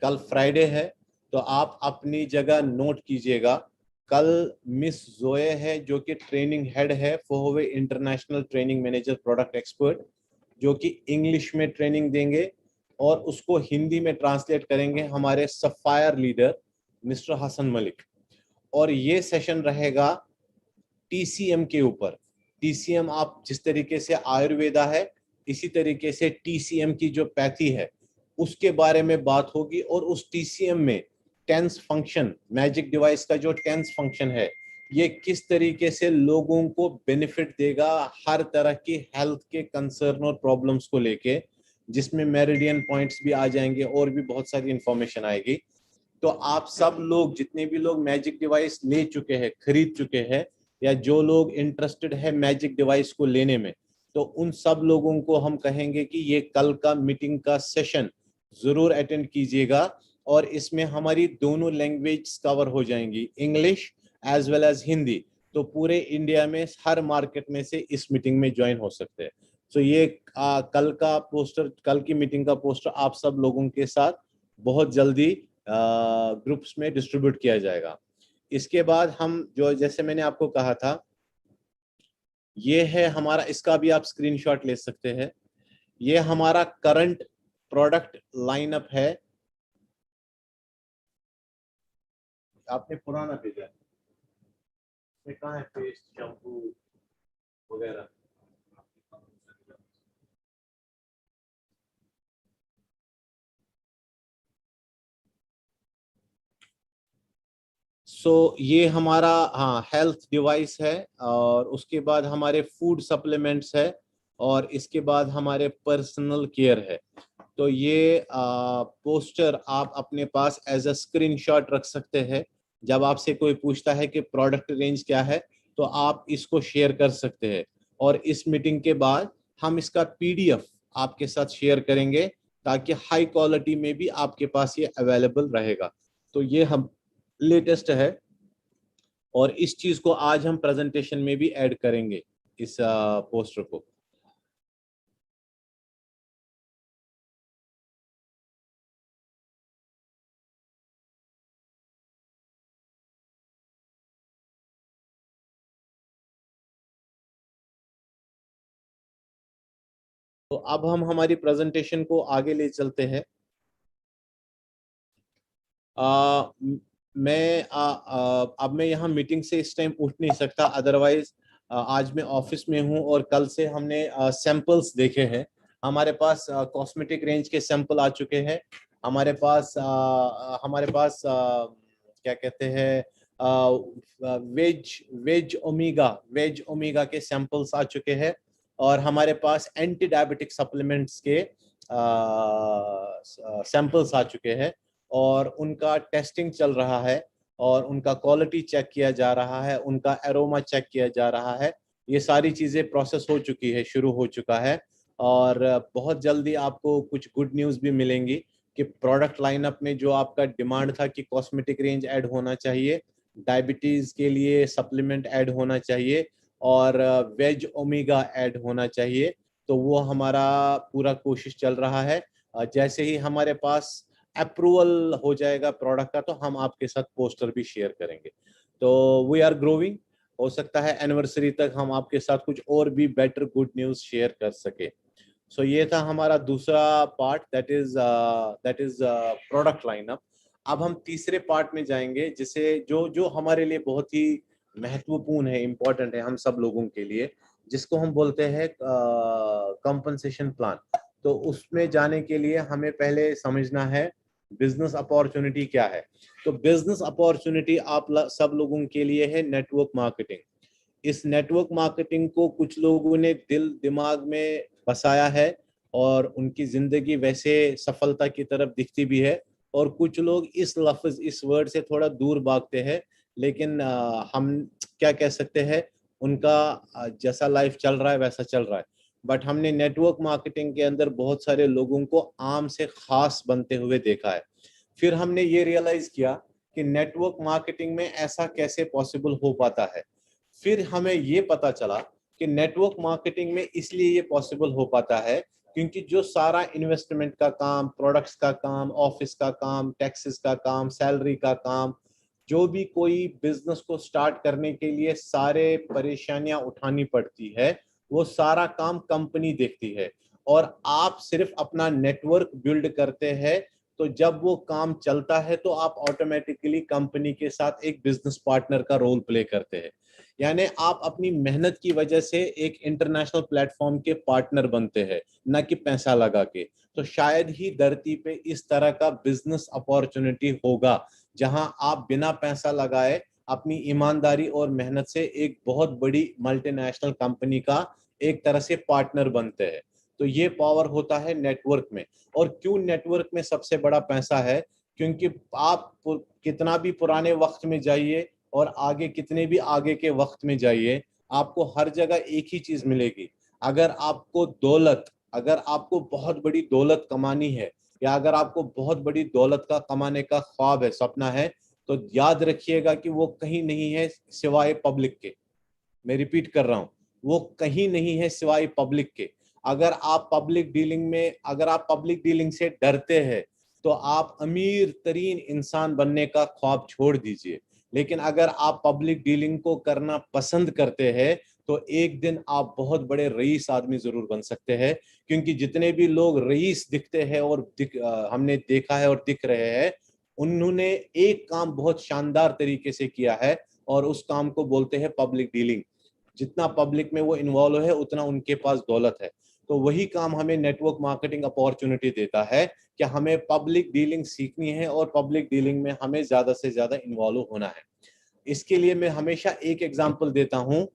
कल फ्राइडे है। तो आप अपनी जगह नोट कीजिएगा। कल मिस जोए है, जो कि ट्रेनिंग हेड है Fohowe international training manager product expert, जो कि इंग्लिश में ट्रेनिंग देंगे और उसको हिंदी में ट्रांसलेट करेंगे हमारे sapphire leader mister Hasan Malik. और ये सेशन रहेगा टीसीएम के ऊपर। टीसीएम आप जिस तरीके से आयुर्वेदा है, इसी तरीके से टीसीएम की जो पैथी है उसके बारे में बात होगी, और उस टीसीएम में टेंस फंक्शन, मैजिक डिवाइस का जो टेंस फंक्शन है, ये किस तरीके से लोगों को बेनिफिट देगा हर तरह की हेल्थ के कंसर्न और प्रॉब्लम्स को लेके, जिसमें मेरिडियन पॉइंट्स भी आ जाएंगे और भी बहुत सारी इंफॉर्मेशन आएगी। तो आप सब लोग, जितने भी लोग मैजिक डिवाइस ले चुके हैं, खरीद चुके हैं, या जो लोग इंटरेस्टेड है मैजिक डिवाइस को लेने में, तो उन सब लोगों को हम कहेंगे कि ये कल का मीटिंग का सेशन जरूर अटेंड कीजिएगा। और इसमें हमारी दोनों लैंग्वेज कवर हो जाएंगी, English as well as Hindi. तो पूरे इंडिया में हर मार्केट में से इस मीटिंग में ज्वाइन हो सकते हैं। तो ये कल का पोस्टर, कल की मीटिंग का पोस्टर आप सब लोगों के साथ बहुत जल्दी ग्रुप्स में डिस्ट्रीब्यूट किया जाएगा। इसके बाद हम जो, जैसे मैंने आपको कहा था, ये है हमारा, इसका भी आप स्क्रीनशॉट ले सकते हैं। ये हमारा करंट प्रोडक्ट लाइनअप है। आपने पुराना भेजा है, इसमें कहाँ है पेस्ट, शैम्पू वगैरह? ये हमारा, हाँ, हेल्थ डिवाइस है, और उसके बाद हमारे फूड सप्लीमेंट्स है, और इसके बाद हमारे पर्सनल केयर है। तो ये पोस्टर आप अपने पास एज अ स्क्रीनशॉट रख सकते हैं। जब आपसे कोई पूछता है कि प्रोडक्ट रेंज क्या है, तो आप इसको शेयर कर सकते हैं। और इस मीटिंग के बाद हम इसका पीडीएफ आपके साथ शेयर करेंगे, ताकि हाई क्वालिटी में भी आपके पास ये अवेलेबल रहेगा। तो ये हम लेटेस्ट है, और इस चीज को आज हम प्रेजेंटेशन में भी ऐड करेंगे, इस पोस्टर को। तो अब हम हमारी प्रेजेंटेशन को आगे ले चलते हैं। अब मैं यहाँ मीटिंग से इस टाइम उठ नहीं सकता, अदरवाइज आज मैं ऑफिस में हूँ और कल से हमने सैंपल्स देखे हैं। हमारे पास कॉस्मेटिक रेंज के सैंपल आ चुके हैं। हमारे पास क्या कहते हैं वेज ओमेगा के सैंपल्स आ चुके हैं, और हमारे पास एंटी डायबिटिक सप्लीमेंट्स के सैंपल्स आ चुके हैं, और उनका टेस्टिंग चल रहा है, और उनका क्वालिटी चेक किया जा रहा है, उनका एरोमा चेक किया जा रहा है। ये सारी चीज़ें प्रोसेस हो चुकी है, शुरू हो चुका है, और बहुत जल्दी आपको कुछ गुड न्यूज़ भी मिलेंगी कि प्रोडक्ट लाइनअप में जो आपका डिमांड था कि कॉस्मेटिक रेंज ऐड होना चाहिए, डायबिटीज़ के लिए सप्लीमेंट ऐड होना चाहिए, और वेज ओमेगा ऐड होना चाहिए, तो वो हमारा पूरा कोशिश चल रहा है। जैसे ही हमारे पास अप्रूवल हो जाएगा प्रोडक्ट का, तो हम आपके साथ पोस्टर भी शेयर करेंगे। तो वी आर ग्रोइंग, हो सकता है एनिवर्सरी तक हम आपके साथ कुछ और भी बेटर गुड न्यूज़ शेयर कर सके। सो ये था हमारा दूसरा part, that is product lineup. अब हम तीसरे पार्ट में जाएंगे, जिसे जो हमारे लिए बहुत ही महत्वपूर्ण है, इम्पोर्टेंट है हम सब लोगों के लिए, जिसको हम बोलते हैं कंपनसेशन प्लान। तो उसमें जाने के लिए हमें पहले समझना है बिजनेस अपॉर्चुनिटी क्या है। तो बिजनेस अपॉर्चुनिटी आप सब लोगों के लिए है नेटवर्क मार्केटिंग। इस नेटवर्क मार्केटिंग को कुछ लोगों ने दिल दिमाग में बसाया है, और उनकी जिंदगी वैसे सफलता की तरफ दिखती भी है, और कुछ लोग इस लफ्ज इस वर्ड से थोड़ा दूर भागते हैं। लेकिन हम क्या कह सकते हैं, उनका जैसा लाइफ चल रहा है वैसा चल रहा है। बट हमने नेटवर्क मार्केटिंग के अंदर बहुत सारे लोगों को आम से खास बनते हुए देखा है। फिर हमने ये रियलाइज किया कि नेटवर्क मार्केटिंग में ऐसा कैसे पॉसिबल हो पाता है। फिर हमें ये पता चला कि नेटवर्क मार्केटिंग में इसलिए ये पॉसिबल हो पाता है क्योंकि जो सारा इन्वेस्टमेंट का काम, प्रोडक्ट्स का काम, ऑफिस का काम, टैक्सेस का काम, सैलरी का काम, जो भी कोई बिजनेस को स्टार्ट करने के लिए सारे परेशानियां उठानी पड़ती है, वो सारा काम कंपनी देखती है, और आप सिर्फ अपना नेटवर्क बिल्ड करते हैं। तो जब वो काम चलता है तो आप ऑटोमेटिकली कंपनी के साथ एक बिजनेस पार्टनर का रोल प्ले करते हैं, यानी आप अपनी मेहनत की वजह से एक इंटरनेशनल प्लेटफॉर्म के पार्टनर बनते हैं, न कि पैसा लगा के। तो शायद ही धरती पे इस तरह का बिजनेस अपॉर्चुनिटी होगा जहां आप बिना पैसा लगाए अपनी ईमानदारी और मेहनत से एक बहुत बड़ी मल्टीनेशनल कंपनी का एक तरह से पार्टनर बनते हैं। तो ये पावर होता है नेटवर्क में। और क्यों नेटवर्क में सबसे बड़ा पैसा है? क्योंकि आप कितना भी पुराने वक्त में जाइए और आगे कितने भी आगे के वक्त में जाइए, आपको हर जगह एक ही चीज मिलेगी। अगर आपको बहुत बड़ी दौलत कमानी है, या अगर आपको बहुत बड़ी दौलत का कमाने का ख्वाब है, सपना है, तो याद रखिएगा कि वो कहीं नहीं है सिवाय पब्लिक के। मैं रिपीट कर रहा हूं, वो कहीं नहीं है सिवाय पब्लिक के। अगर आप पब्लिक डीलिंग से डरते हैं तो आप अमीर तरीन इंसान बनने का ख्वाब छोड़ दीजिए। लेकिन अगर आप पब्लिक डीलिंग को करना पसंद करते हैं तो एक दिन आप बहुत बड़े रईस आदमी जरूर बन सकते हैं। क्योंकि जितने भी लोग रईस दिखते हैं और हमने देखा है और दिख रहे हैं, उन्होंने एक काम बहुत शानदार तरीके से किया है, और उस काम को बोलते हैं पब्लिक डीलिंग। जितना पब्लिक में वो इन्वॉल्व है उतना उनके पास दौलत है। तो वही काम हमें नेटवर्क मार्केटिंग अपॉर्चुनिटी देता है कि हमें पब्लिक डीलिंग सीखनी है, और पब्लिक डीलिंग में हमें ज्यादा से ज्यादा इन्वॉल्व होना है। इसके लिए मैं हमेशा एक एग्जांपल देता हूं,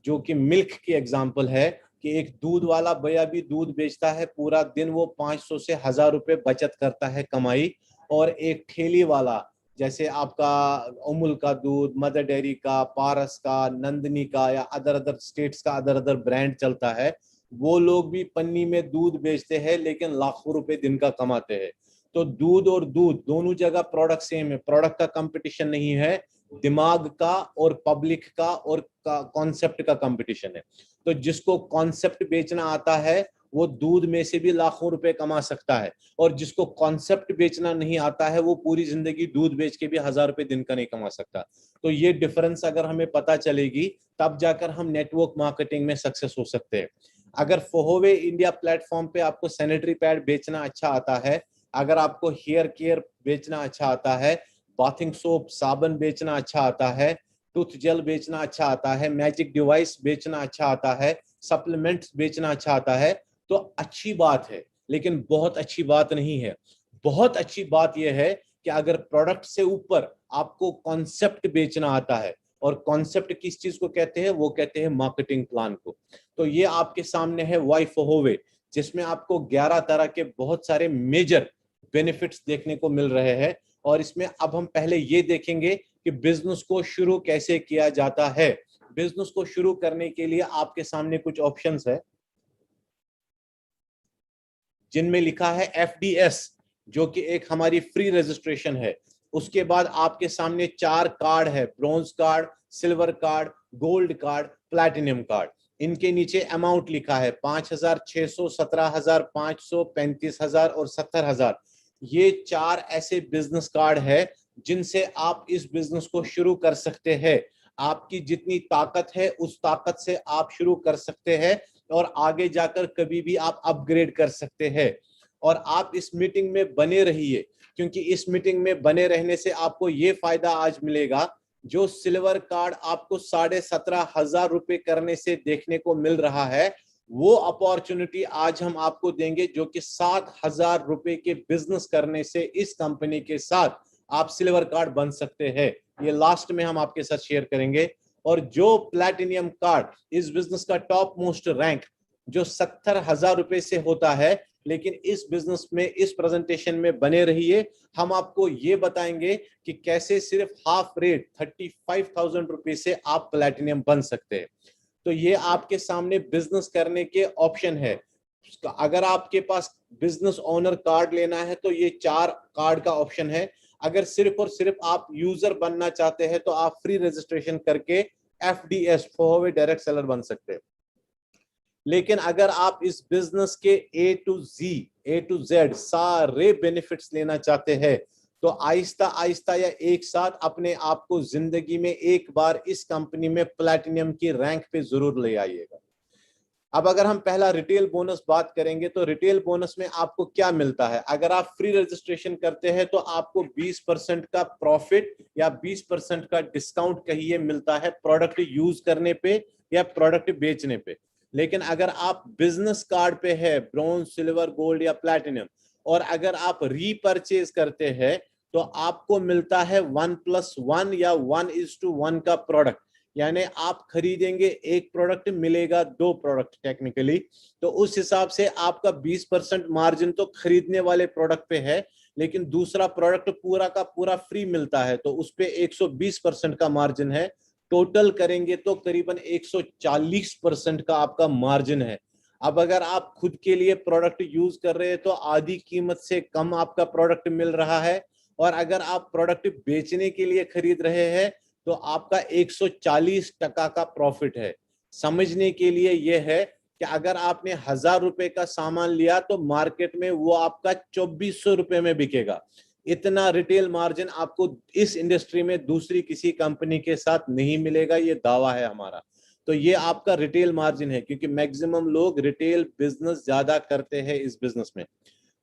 जो कि मिल्क की एग्जांपल है, कि एक दूध वाला भैया भी दूध बेचता है, पूरा दिन वो 500 से 1000 रुपए बचत करता है कमाई। और एक ठेली वाला, जैसे आपका अमूल का दूध, मदर डेयरी का, पारस का, नंदनी का, या अदर स्टेट्स का अदर ब्रांड चलता है, वो लोग भी पन्नी में दूध बेचते हैं, लेकिन लाखों रुपए दिन का कमाते हैं। तो दूध और दूध दोनों जगह प्रोडक्ट सेम है, प्रोडक्ट का कंपटीशन नहीं है, दिमाग का और पब्लिक का और कॉन्सेप्ट का कंपटीशन है। तो जिसको कॉन्सेप्ट बेचना आता है वो दूध में से भी लाखों रुपए कमा सकता है, और जिसको कॉन्सेप्ट बेचना नहीं आता है वो पूरी जिंदगी दूध बेच के भी 1000 रुपए दिन का नहीं कमा सकता। तो ये डिफरेंस अगर हमें पता चलेगी, तब जाकर हम नेटवर्क मार्केटिंग में सक्सेस हो सकते हैं। अगर फोहोवे इंडिया प्लेटफॉर्म पे आपको सैनिटरी पैड बेचना अच्छा आता है, अगर आपको हेयर केयर बेचना अच्छा आता है, बाथिंग सोप साबुन बेचना अच्छा आता है, टूथ जेल बेचना अच्छा आता है, मैजिक डिवाइस बेचना अच्छा आता है, सप्लीमेंट्स बेचना अच्छा आता है, तो अच्छी बात है, लेकिन बहुत अच्छी बात नहीं है। बहुत अच्छी बात यह है कि अगर प्रोडक्ट से ऊपर आपको कॉन्सेप्ट बेचना आता है, और कॉन्सेप्ट किस चीज को कहते हैं, वो कहते हैं मार्केटिंग प्लान को। तो ये आपके सामने है वाई फोहोवे, जिसमें आपको 11 तरह के बहुत सारे मेजर बेनिफिट्स देखने को मिल रहे हैं। और इसमें अब हम पहले ये देखेंगे कि बिजनेस को शुरू कैसे किया जाता है। बिजनेस को शुरू करने के लिए आपके सामने कुछ ऑप्शंस है, जिनमें लिखा है FDS, जो कि एक हमारी फ्री रजिस्ट्रेशन है। उसके बाद आपके सामने 4 कार्ड है, bronze card, silver card, gold card, platinum card. इनके नीचे अमाउंट लिखा है 5,000, 600, 17,000, 500, 35,000 और 70,000। ये 4 ऐसे बिजनेस कार्ड है जिनसे आप इस बिजनेस को शुरू कर सकते हैं। आपकी जितनी ताकत है उस ताकत से आप शुरू कर सकते हैं, और आगे जाकर कभी भी आप अपग्रेड कर सकते हैं। और आप इस मीटिंग में बने रहिए, क्योंकि इस मीटिंग में बने रहने से आपको ये फायदा आज मिलेगा, जो सिल्वर कार्ड आपको 17,500 रुपए करने से देखने को मिल रहा है, वो अपॉर्चुनिटी आज हम आपको देंगे, जो कि 7,000 रुपए के बिजनेस करने से इस कंपनी के साथ आप सिल्वर कार्ड बन सकते हैं। ये लास्ट में हम आपके साथ शेयर करेंगे। और जो प्लैटिनियम कार्ड, इस बिजनेस का टॉप मोस्ट रैंक जो 70,000 रुपए से होता है, लेकिन इस बिजनेस में, इस प्रेजेंटेशन में बने रहिए। हम आपको ये बताएंगे कि कैसे सिर्फ हाफ रेट 35,000 रुपए से आप प्लैटिनियम बन सकते हैं। तो ये आपके सामने बिजनेस करने के ऑप्शन है। अगर आपके पास बिजनेस ओनर कार्ड लेना है तो ये 4 कार्ड का ऑप्शन है। अगर सिर्फ और सिर्फ आप यूजर बनना चाहते हैं तो आप फ्री रजिस्ट्रेशन करके FDS फोहोवे डायरेक्ट सेलर बन सकते हैं। लेकिन अगर आप इस बिजनेस के A to Z सारे बेनिफिट्स लेना चाहते हैं, तो आहिस्ता आहिस्ता या एक साथ अपने आप को जिंदगी में एक बार इस कंपनी में प्लैटिनियम की रैंक पे जरूर ले आइएगा। अब अगर हम पहला रिटेल बोनस बात करेंगे, तो रिटेल बोनस में आपको क्या मिलता है। अगर आप फ्री रजिस्ट्रेशन करते हैं तो आपको 20% का प्रॉफिट या 20% का डिस्काउंट कहिए मिलता है प्रोडक्ट यूज करने पे या प्रोडक्ट बेचने पे। लेकिन अगर आप बिजनेस कार्ड पे है, ब्रॉन्ज, सिल्वर, गोल्ड या प्लैटिनम, और अगर आप रीपरचेज करते हैं तो आपको मिलता है 1+1 या 1:1 का प्रोडक्ट। यानी आप खरीदेंगे एक प्रोडक्ट, मिलेगा 2 प्रोडक्ट टेक्निकली। तो उस हिसाब से आपका 20% मार्जिन तो खरीदने वाले प्रोडक्ट पे है, लेकिन दूसरा प्रोडक्ट पूरा का पूरा फ्री मिलता है, तो उस पे 120% का मार्जिन है। टोटल करेंगे तो करीबन 140% का आपका मार्जिन है। अब अगर आप खुद के लिए प्रोडक्ट यूज कर रहे हैं तो आधी कीमत से कम आपका प्रोडक्ट मिल रहा है, और अगर आप प्रोडक्ट बेचने के लिए खरीद रहे हैं तो आपका 140% का प्रॉफिट है। समझने के लिए यह है कि अगर आपने 1,000 रुपए का सामान लिया तो मार्केट में वो आपका 2,400 रुपए में बिकेगा। इतना रिटेल मार्जिन आपको इस इंडस्ट्री में दूसरी किसी कंपनी के साथ नहीं मिलेगा, ये दावा है हमारा। तो ये आपका रिटेल मार्जिन है, क्योंकि मैक्सिमम लोग रिटेल बिजनेस ज्यादा करते हैं इस बिजनेस में।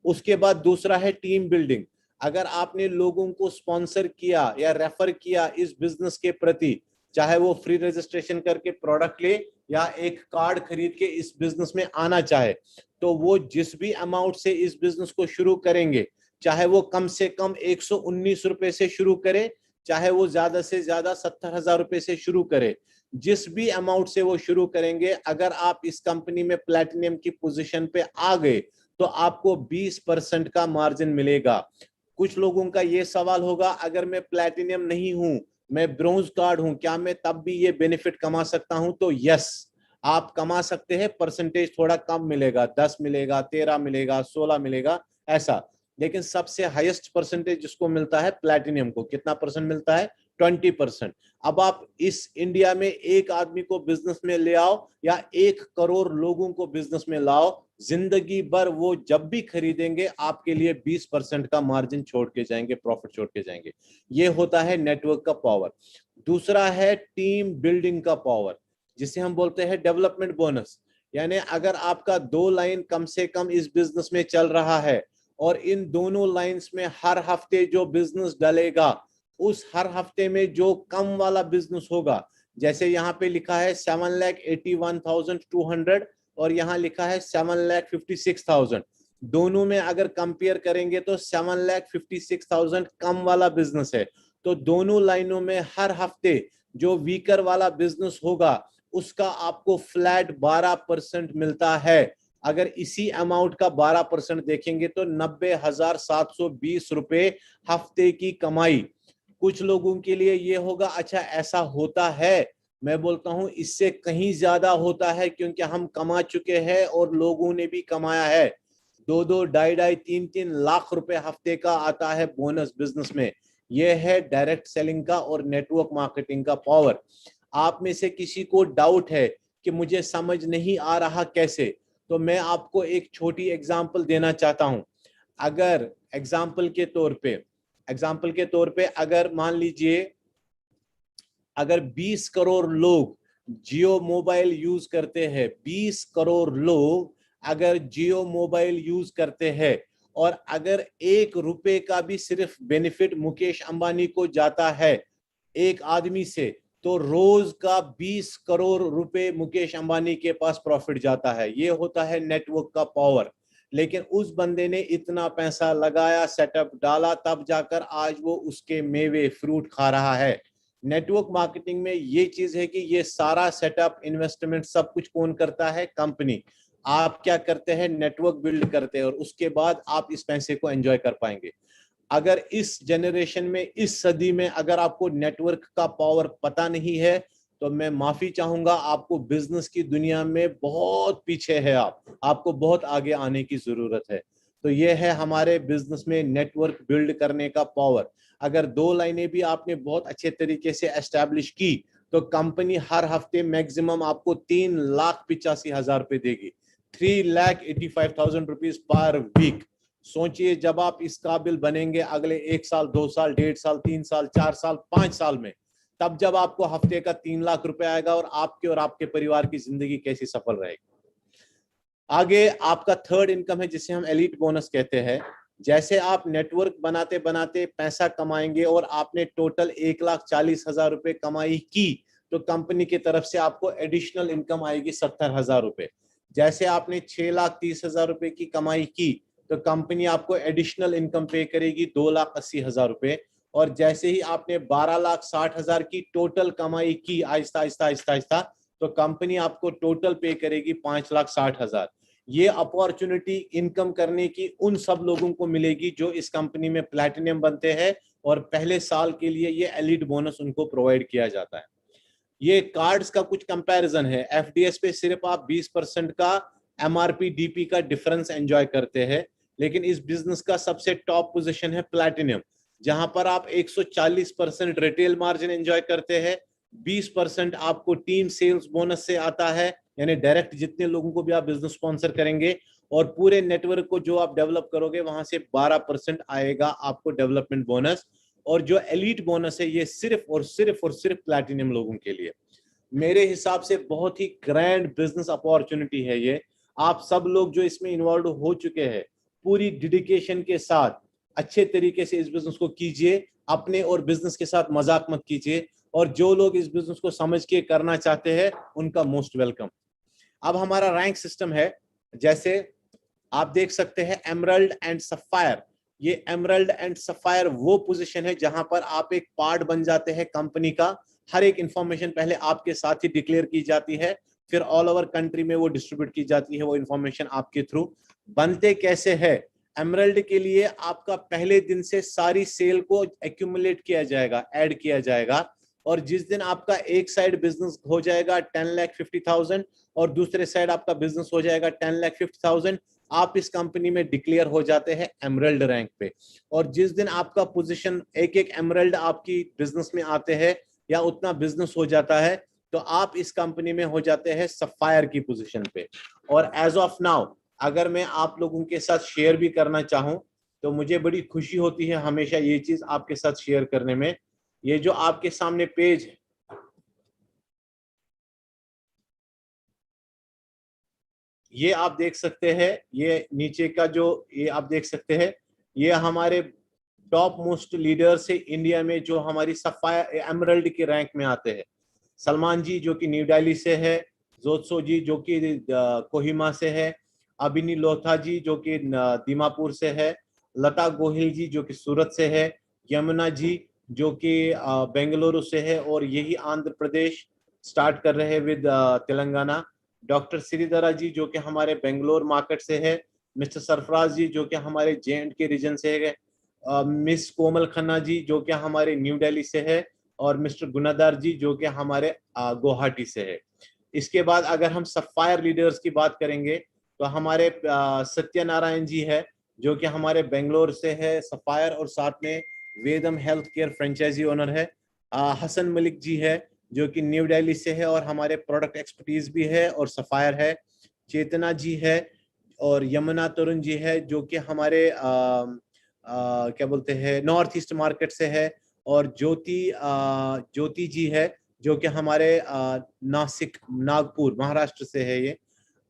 उसके बाद दूसरा है टीम बिल्डिंग। अगर आपने लोगों को स्पॉन्सर किया या रेफर किया इस बिजनेस के प्रति, चाहे वो फ्री रजिस्ट्रेशन करके प्रोडक्ट ले या एक कार्ड खरीद के इस बिजनेस में आना चाहे, तो वो जिस भी अमाउंट से इस बिजनेस को शुरू करेंगे, चाहे वो कम से कम 119 रुपए से शुरू करे, चाहे वो ज्यादा से ज्यादा 70,000 रुपए से शुरू करे, जिस भी अमाउंट से वो शुरू करेंगे, अगर आप इस कंपनी में प्लैटिनम की पोजीशन पे आ गए तो आपको 20% का मार्जिन मिलेगा। कुछ लोगों का ये सवाल होगा, अगर मैं प्लैटिनम नहीं हूं, मैं ब्रॉन्ज कार्ड हूं, क्या मैं तब भी ये बेनिफिट कमा सकता हूं? तो यस, आप कमा सकते हैं। परसेंटेज थोड़ा कम मिलेगा, 10 मिलेगा, 13 मिलेगा, 16 मिलेगा, ऐसा। लेकिन सबसे हाईएस्ट परसेंटेज जिसको मिलता है प्लैटिनम को, कितना परसेंट मिलता है? 20%। अब आप इस इंडिया में एक आदमी को बिजनेस में ले आओ या 1 करोड़ लोगों को बिजनेस में लाओ, जिंदगी भर वो जब भी खरीदेंगे आपके लिए 20% का मार्जिन छोड़ के जाएंगे, प्रॉफिट छोड़ के जाएंगे। ये होता है नेटवर्क का पावर। दूसरा है टीम बिल्डिंग का पावर, जिसे हम बोलते हैं डेवलपमेंट बोनस। यानी अगर आपका 2 लाइन कम से कम इस बिजनेस में चल रहा है और इन दोनों लाइंस में हर हफ्ते जो बिजनेस डलेगा, उस हर हफ्ते में जो कम वाला बिजनेस होगा, जैसे यहाँ पे लिखा है 7,81,200 और यहाँ लिखा है 7,56,000, दोनों में अगर कंपेयर करेंगे तो 7,56,000 कम वाला बिजनेस है। तो दोनों लाइनों में हर हफ्ते जो वीकर वाला बिजनेस होगा उसका आपको फ्लैट 12% मिलता है। अगर इसी अमाउंट का 12% देखेंगे तो 90,720 रुपए हफ्ते की कमाई। कुछ लोगों के लिए ये होगा अच्छा ऐसा होता है, मैं बोलता हूं इससे कहीं ज्यादा होता है, क्योंकि हम कमा चुके हैं और लोगों ने भी कमाया है। 2-2, 2.5-2.5, 3-3 लाख रुपए हफ्ते का आता है बोनस बिजनेस में। यह है डायरेक्ट सेलिंग का और नेटवर्क मार्केटिंग का पावर। आप में से किसी को डाउट है कि मुझे समझ नहीं आ रहा कैसे, तो मैं आपको एक छोटी एग्जांपल देना चाहता हूं। अगर एग्जांपल के तौर पे अगर मान लीजिए अगर 20 करोड़ लोग जियो मोबाइल यूज करते हैं, 20 करोड़ लोग अगर जियो मोबाइल यूज करते हैं और अगर 1 रुपए का भी सिर्फ बेनिफिट मुकेश अंबानी को जाता है एक आदमी से, तो रोज का 20 करोड़ रुपए मुकेश अंबानी के पास प्रॉफिट जाता है। ये होता है नेटवर्क का पावर। लेकिन उस बंदे ने इतना पैसा लगाया, सेटअप डाला, तब जाकर आज वो उसके मेवे फ्रूट खा रहा है। नेटवर्क मार्केटिंग में ये चीज है कि ये सारा सेटअप, इन्वेस्टमेंट सब कुछ कौन करता है? कंपनी। आप क्या करते हैं? नेटवर्क बिल्ड करते हैं और उसके बाद आप इस पैसे को एंजॉय कर पाएंगे। अगर इस जनरेशन में, इस सदी में अगर आपको नेटवर्क का पावर पता नहीं है तो मैं माफी चाहूंगा, आपको बिजनेस की दुनिया में बहुत पीछे है, आपको बहुत आगे आने की जरूरत है। तो ये है हमारे बिजनेस में नेटवर्क बिल्ड करने का पावर। अगर 2 लाइनें भी आपने बहुत अच्छे तरीके से एस्टैब्लिश की तो कंपनी हर हफ्ते मैक्सिमम आपको 3,85,000 रुपए देगी, 3,85,000 रुपीज पर वीक। सोचिए जब आप इस काबिल बनेंगे अगले 1 साल, 2 साल, 1.5 साल, 3 साल, 4 साल, 5 साल में, तब जब आपको हफ्ते का 3 लाख रुपए आएगा और आपके परिवार की जिंदगी कैसी सफल रहेगी। आगे आपका थर्ड इनकम है जिसे हम एलीट बोनस कहते हैं। जैसे आप नेटवर्क बनाते बनाते पैसा कमाएंगे और आपने टोटल 1,40,000 रुपए कमाई की तो कंपनी की तरफ से आपको एडिशनल इनकम आएगी 70,000 रुपए। जैसे आपने 6,30,000 रुपए की कमाई की तो कंपनी आपको एडिशनल इनकम पे करेगी 2,80,000 रुपए। और जैसे ही आपने 12,60,000 की टोटल कमाई की आहिस्ता आहिस्ता आहिस्ता आहिस्ता, तो कंपनी आपको टोटल पे करेगी 5,60,000। ये अपॉर्चुनिटी इनकम करने की उन सब लोगों को मिलेगी जो इस कंपनी में प्लैटिनम बनते हैं और पहले साल के लिए ये एलीट बोनस उनको प्रोवाइड किया जाता है। ये कार्ड्स का कुछ कंपैरिजन है। एफडीएस पे सिर्फ आप 20% का एमआरपी डीपी का डिफरेंस एंजॉय करते हैं, लेकिन इस बिजनेस का सबसे टॉप पोजीशन है प्लैटिनम, जहां पर आप 140% रिटेल मार्जिन एंजॉय करते हैं, 20% आपको टीम सेल्स बोनस से आता है, यानी डायरेक्ट जितने लोगों को भी आप बिजनेस स्पॉन्सर करेंगे और पूरे नेटवर्क को जो आप डेवलप करोगे वहां से 12% आएगा आपको डेवलपमेंट बोनस। और जो एलीट बोनस है ये सिर्फ और सिर्फ और सिर्फ प्लैटिनम लोगों के लिए। मेरे हिसाब से बहुत ही ग्रैंड बिजनेस अपॉर्चुनिटी है ये। आप सब लोग जो इसमें इन्वॉल्व हो चुके हैं, पूरी डेडिकेशन के साथ अच्छे तरीके से इस बिजनेस को कीजिए, अपने और बिजनेस के साथ मजाक मत कीजिए। और जो लोग इस बिजनेस को समझ के करना चाहते हैं उनका मोस्ट वेलकम। अब हमारा रैंक सिस्टम है, जैसे आप देख सकते हैं एमरल्ड एंड सफायर। ये एमरल्ड एंड सफायर वो पोजीशन है जहां पर आप एक पार्ट बन जाते हैं कंपनी का। हर एक इंफॉर्मेशन पहले आपके साथ ही डिक्लेयर की जाती है, फिर ऑल ओवर कंट्री में वो डिस्ट्रीब्यूट की जाती है वो इंफॉर्मेशन आपके थ्रू। बनते कैसे है? एमरल्ड के लिए आपका पहले दिन से सारी सेल को एक्यूमुलेट किया जाएगा, ऐड किया जाएगा, और जिस दिन आपका एक साइड बिजनेस हो जाएगा 10,50,000 और दूसरे साइड आपका बिजनेस हो जाएगा 10,50,000, आप इस कंपनी में डिक्लेयर हो जाते हैं एमरल्ड रैंक पे। और जिस दिन आपका पोजीशन एक एक एमरल्ड आपकी बिजनेस में आते हैं या उतना बिजनेस हो जाता है तो आप इस कंपनी में हो जाते हैं सफायर की पोजीशन पे। और एज ऑफ नाउ अगर मैं आप लोगों के साथ शेयर भी करना चाहूं तो मुझे बड़ी खुशी होती है हमेशा ये चीज आपके साथ शेयर करने में। ये जो आपके सामने पेज है, ये आप देख सकते हैं, ये नीचे का जो ये आप देख सकते हैं, ये हमारे टॉप मोस्ट लीडर से इंडिया में जो हमारी सफायर एमरल्ड के रैंक में आते हैं। सलमान जी जो कि न्यू दिल्ली से है, जोत्सो जी जो कि कोहिमा से है, अबिनी लोथा जी जो कि दीमापुर से है, लता गोहिल जी जो कि सूरत से है, यमुना जी जो कि बेंगलुरु से है, और यही आंध्र प्रदेश स्टार्ट कर रहे हैं विद तेलंगाना। डॉक्टर श्रीधरा जी जो कि हमारे बेंगलोर मार्केट से है, मिस्टर सरफराज जी जो कि हमारे J&K रीजन से है, मिस कोमल खन्ना जी जो कि हमारे न्यू दिल्ली से है, और मिस्टर गुनादार जी जो कि हमारे गुवाहाटी से है। इसके बाद अगर हम सफायर लीडर्स की बात करेंगे तो हमारे सत्यनारायण जी है जो कि हमारे बेंगलोर से है सफायर, और साथ में वेदम हेल्थ केयर फ्रेंचाइजी ओनर है। हसन मलिक जी है जो कि न्यू दिल्ली से है और हमारे प्रोडक्ट एक्सपर्टीज भी है और सफायर है। चेतना जी है, और यमुना तरुण जी है जो कि हमारे क्या बोलते हैं नॉर्थ ईस्ट मार्केट से है, और ज्योति जी है जो कि हमारे नासिक नागपुर महाराष्ट्र से है ये।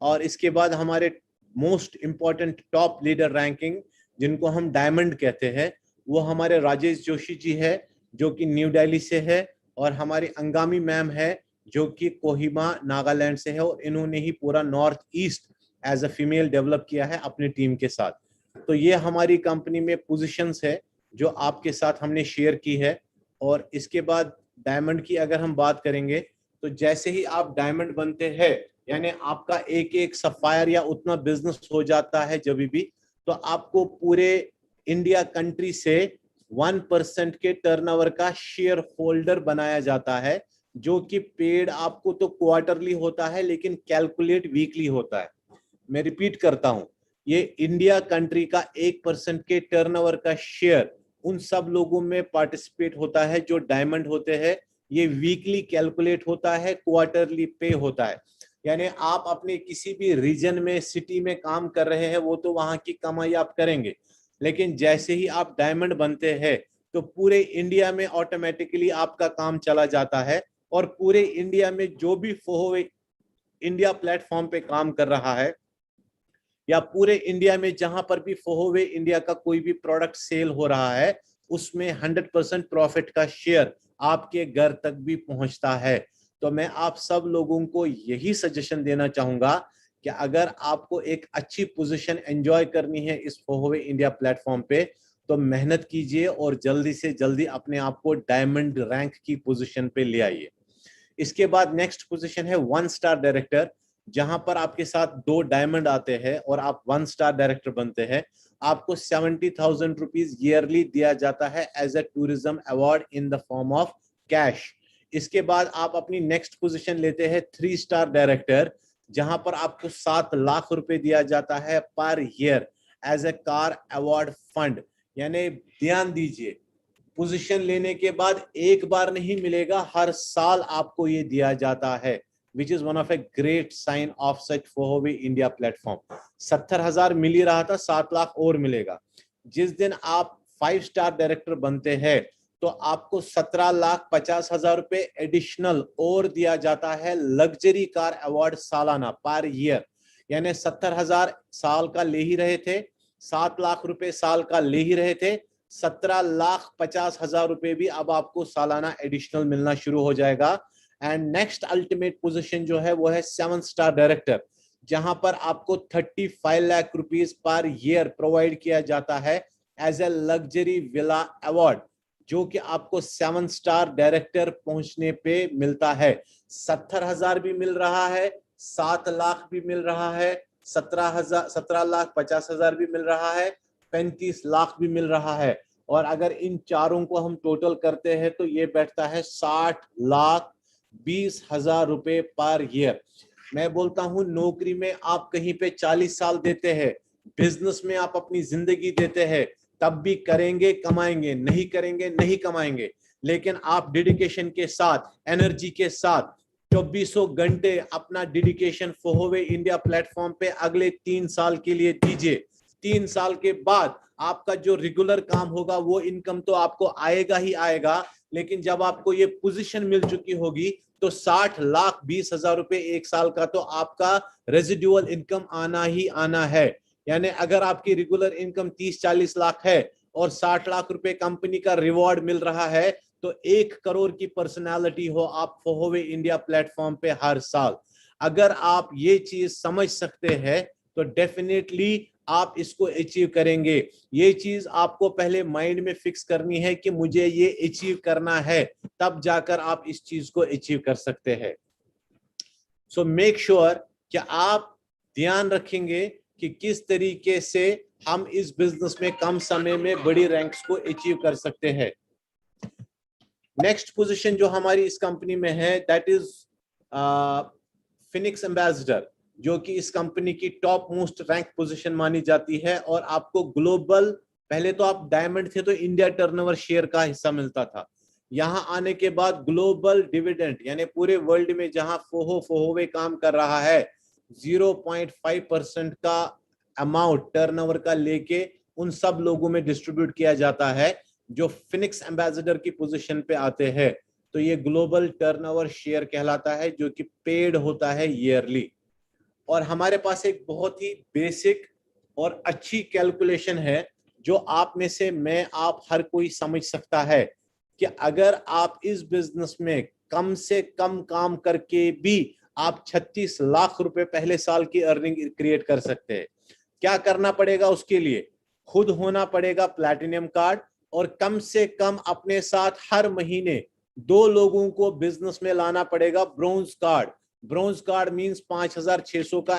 और इसके बाद हमारे most important top leader ranking जिनको हम डायमंड कहते हैं, वो हमारे राजेश जोशी जी है जो कि न्यू दिल्ली से है, और हमारी अंगामी मैम है जो कि कोहिमा नागालैंड से है, और इन्होंने ही पूरा north east as a female develop किया है अपनी टीम के साथ। तो ये हमारी कंपनी में पोजीशंस है जो आपके साथ हमने शेयर की है। और इसके बाद डायमंड की अगर हम बात करेंगे तो जैसे ही आप डायमंड बनते हैं, यानी आपका एक एक सफायर या उतना बिजनेस हो जाता है जब भी, तो आपको पूरे इंडिया कंट्री से 1% के टर्नओवर का शेयर होल्डर बनाया जाता है, जो कि पेड आपको तो क्वार्टरली होता है लेकिन कैलकुलेट वीकली होता है। मैं रिपीट करता हूं, ये इंडिया कंट्री का 1% के टर्नओवर का शेयर उन सब लोगों में पार्टिसिपेट होता है जो डायमंड होते हैं। ये वीकली कैलकुलेट होता है, क्वार्टरली पे होता है। यानी आप अपने किसी भी रीजन में सिटी में काम कर रहे हैं, वो तो वहां की कमाई आप करेंगे, लेकिन जैसे ही आप डायमंड बनते हैं तो पूरे इंडिया में ऑटोमेटिकली आपका काम चला जाता है, और पूरे इंडिया में जो भी फोहवे इंडिया प्लेटफॉर्म पे काम कर रहा है, या पूरे इंडिया में जहां पर भी फोहवे इंडिया का कोई भी प्रोडक्ट सेल हो रहा है, उसमें 100% प्रॉफिट का शेयर आपके घर तक भी पहुंचता है। तो मैं आप सब लोगों को यही सजेशन देना चाहूंगा कि अगर आपको एक अच्छी पोजीशन एंजॉय करनी है इस फोहवे इंडिया प्लेटफॉर्म पे, तो मेहनत कीजिए और जल्दी से जल्दी अपने आप को डायमंड रैंक की पोजीशन पे ले आइए। इसके बाद नेक्स्ट पोजीशन है 1 स्टार डायरेक्टर, जहां पर आपके साथ 2 डायमंड आते हैं और आप 1 स्टार डायरेक्टर बनते हैं। आपको 70,000 रुपीज ईयरली दिया जाता है as a tourism award in the form of cash. इसके बाद आप अपनी नेक्स्ट पोजीशन लेते हैं 3 स्टार डायरेक्टर, जहां पर आपको 7 लाख रुपए दिया जाता है per year as a car award fund. यानी ध्यान दीजिए, पोजीशन लेने के बाद एक बार नहीं मिलेगा, हर साल आपको ये दिया जाता है, which is one of a great sign of such Fohowe India platform. 70,000 मिल ही रहा था, 7 लाख और मिलेगा। जिस दिन आप 5 स्टार डायरेक्टर बनते हैं तो आपको 17,50,000 रुपए एडिशनल और दिया जाता है लग्जरी कार अवार्ड सालाना पर ईयर। यानी 70,000 साल का ले ही रहे थे, 7 लाख रुपए साल का ले ही रहे थे, 17,50,000 रुपए भी अब आपको सालाना एडिशनल मिलना शुरू हो जाएगा। एंड नेक्स्ट अल्टीमेट पोजीशन जो है वो है 7 स्टार डायरेक्टर, जहां पर आपको 35 lakh rupees per year provide किया जाता है as a luxury villa award, जो कि आपको 7 स्टार डायरेक्टर पहुंचने पे मिलता है। 70,000 भी मिल रहा है, 7 लाख भी मिल रहा है, 17,50,000 भी मिल रहा है, 35 लाख भी मिल रहा है, और अगर इन चारों को हम टोटल करते हैं तो ये बैठता है 60,20,000 रुपए पर ईयर। मैं बोलता हूं, नौकरी में आप कहीं पे 40 साल देते हैं, बिजनेस में आप अपनी जिंदगी देते हैं, तब भी करेंगे कमाएंगे, नहीं करेंगे नहीं कमाएंगे। लेकिन आप डेडिकेशन के साथ, एनर्जी के साथ 2400 घंटे अपना डेडिकेशन फोहवे इंडिया प्लेटफॉर्म पे अगले 3 साल के लिए दीजिए। 3 साल के बाद आपका जो रेगुलर काम होगा वो इनकम तो आपको आएगा ही आएगा, लेकिन जब आपको ये पोजीशन मिल चुकी होगी तो 60,20,000 रुपए एक साल का तो आपका रेजिडुअल इनकम आना ही आना है। यानी अगर आपकी रेगुलर इनकम 30-40 लाख है और 60 लाख रुपए कंपनी का रिवॉर्ड मिल रहा है, तो 1 करोड़ की पर्सनालिटी हो आप फोहोवे इंडिया प्लेटफॉर्म पे हर साल। अगर आप ये चीज समझ सकते हैं तो डेफिनेटली आप इसको अचीव करेंगे। ये चीज आपको पहले माइंड में फिक्स करनी है कि मुझे ये अचीव करना है, तब जाकर आप इस चीज को अचीव कर सकते हैं। सो मेक श्योर कि आप ध्यान रखेंगे कि किस तरीके से हम इस बिजनेस में कम समय में बड़ी रैंक्स को अचीव कर सकते हैं। नेक्स्ट पोजीशन जो हमारी इस कंपनी में है दैट इज फिनिक्स एम्बेसडर, जो कि इस कंपनी की टॉप मोस्ट रैंक पोजीशन मानी जाती है। और आपको ग्लोबल, पहले तो आप डायमंड थे तो इंडिया टर्नओवर शेयर का हिस्सा मिलता था, यहां आने के बाद ग्लोबल डिविडेंड यानी पूरे वर्ल्ड में जहां फोहोवे काम कर रहा है 0.5% का अमाउंट टर्नओवर का लेके उन सब लोगों में डिस्ट्रीब्यूट किया जाता है जो फिनिक्स एम्बेसडर की पोजीशन पे आते हैं। तो ये ग्लोबल टर्नओवर शेयर कहलाता है, जो कि पेड होता है ईयरली। और हमारे पास एक बहुत ही बेसिक और अच्छी कैलकुलेशन है जो आप में से मैं आप हर कोई समझ सकता है कि अगर आप इस बिजनेस में कम से कम काम करके भी आप 36 लाख रुपए पहले साल की अर्निंग क्रिएट कर सकते हैं। क्या करना पड़ेगा उसके लिए? खुद होना पड़ेगा प्लैटिनम कार्ड और कम से कम अपने साथ हर महीने 2 लोगों को बिजनेस में लाना पड़ेगा bronze card. Bronze card means 5,600 का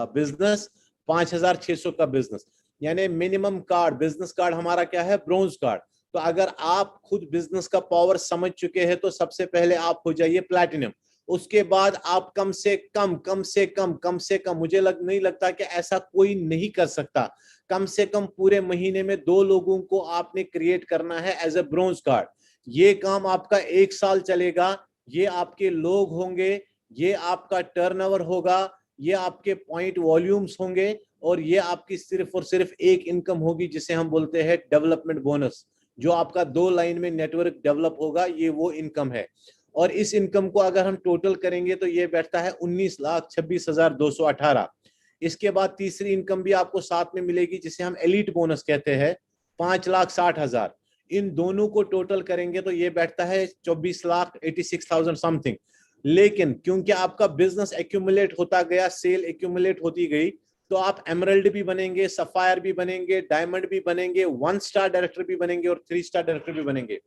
बिजनेस, 5,600 का बिजनेस, यानी मिनिमम कार्ड बिजनेस कार्ड हमारा क्या है? Bronze card. तो अगर आप खुद बिजनेस का पावर समझ चुके हैं तो सबसे पहले आप हो जाइए प्लैटिनम। उसके बाद आप कम से कम मुझे नहीं लगता कि ऐसा कोई नहीं कर सकता, कम से कम पूरे महीने में 2 लोगों को आपने क्रिएट करना है एज ए ब्रोंज कार्ड। ये काम आपका 1 साल चलेगा, ये आपके लोग होंगे, ये आपका टर्नओवर होगा, ये आपके पॉइंट वॉल्यूम्स होंगे और ये आपकी सिर्फ और सिर्फ एक इनकम होगी जिसे हम बोलते हैं डेवलपमेंट बोनस, जो आपका 2 लाइन में नेटवर्क डेवलप होगा, ये वो इनकम है। और इस इनकम को अगर हम टोटल करेंगे तो ये बैठता है 19,26,218। इसके बाद तीसरी इनकम भी आपको साथ में मिलेगी जिसे हम एलीट बोनस कहते हैं, 5,60,000। इन दोनों को टोटल करेंगे तो ये बैठता है 24,86,000 समथिंग। लेकिन क्योंकि आपका बिजनेस एक्यूमुलेट होता गया, सेल एक्यूमुलेट होती गई, तो आप एमरल्ड भी बनेंगे, सफायर भी बनेंगे, डायमंड भी बनेंगे, 1 स्टार डायरेक्टर भी बनेंगे और 3 स्टार डायरेक्टर भी बनेंगे।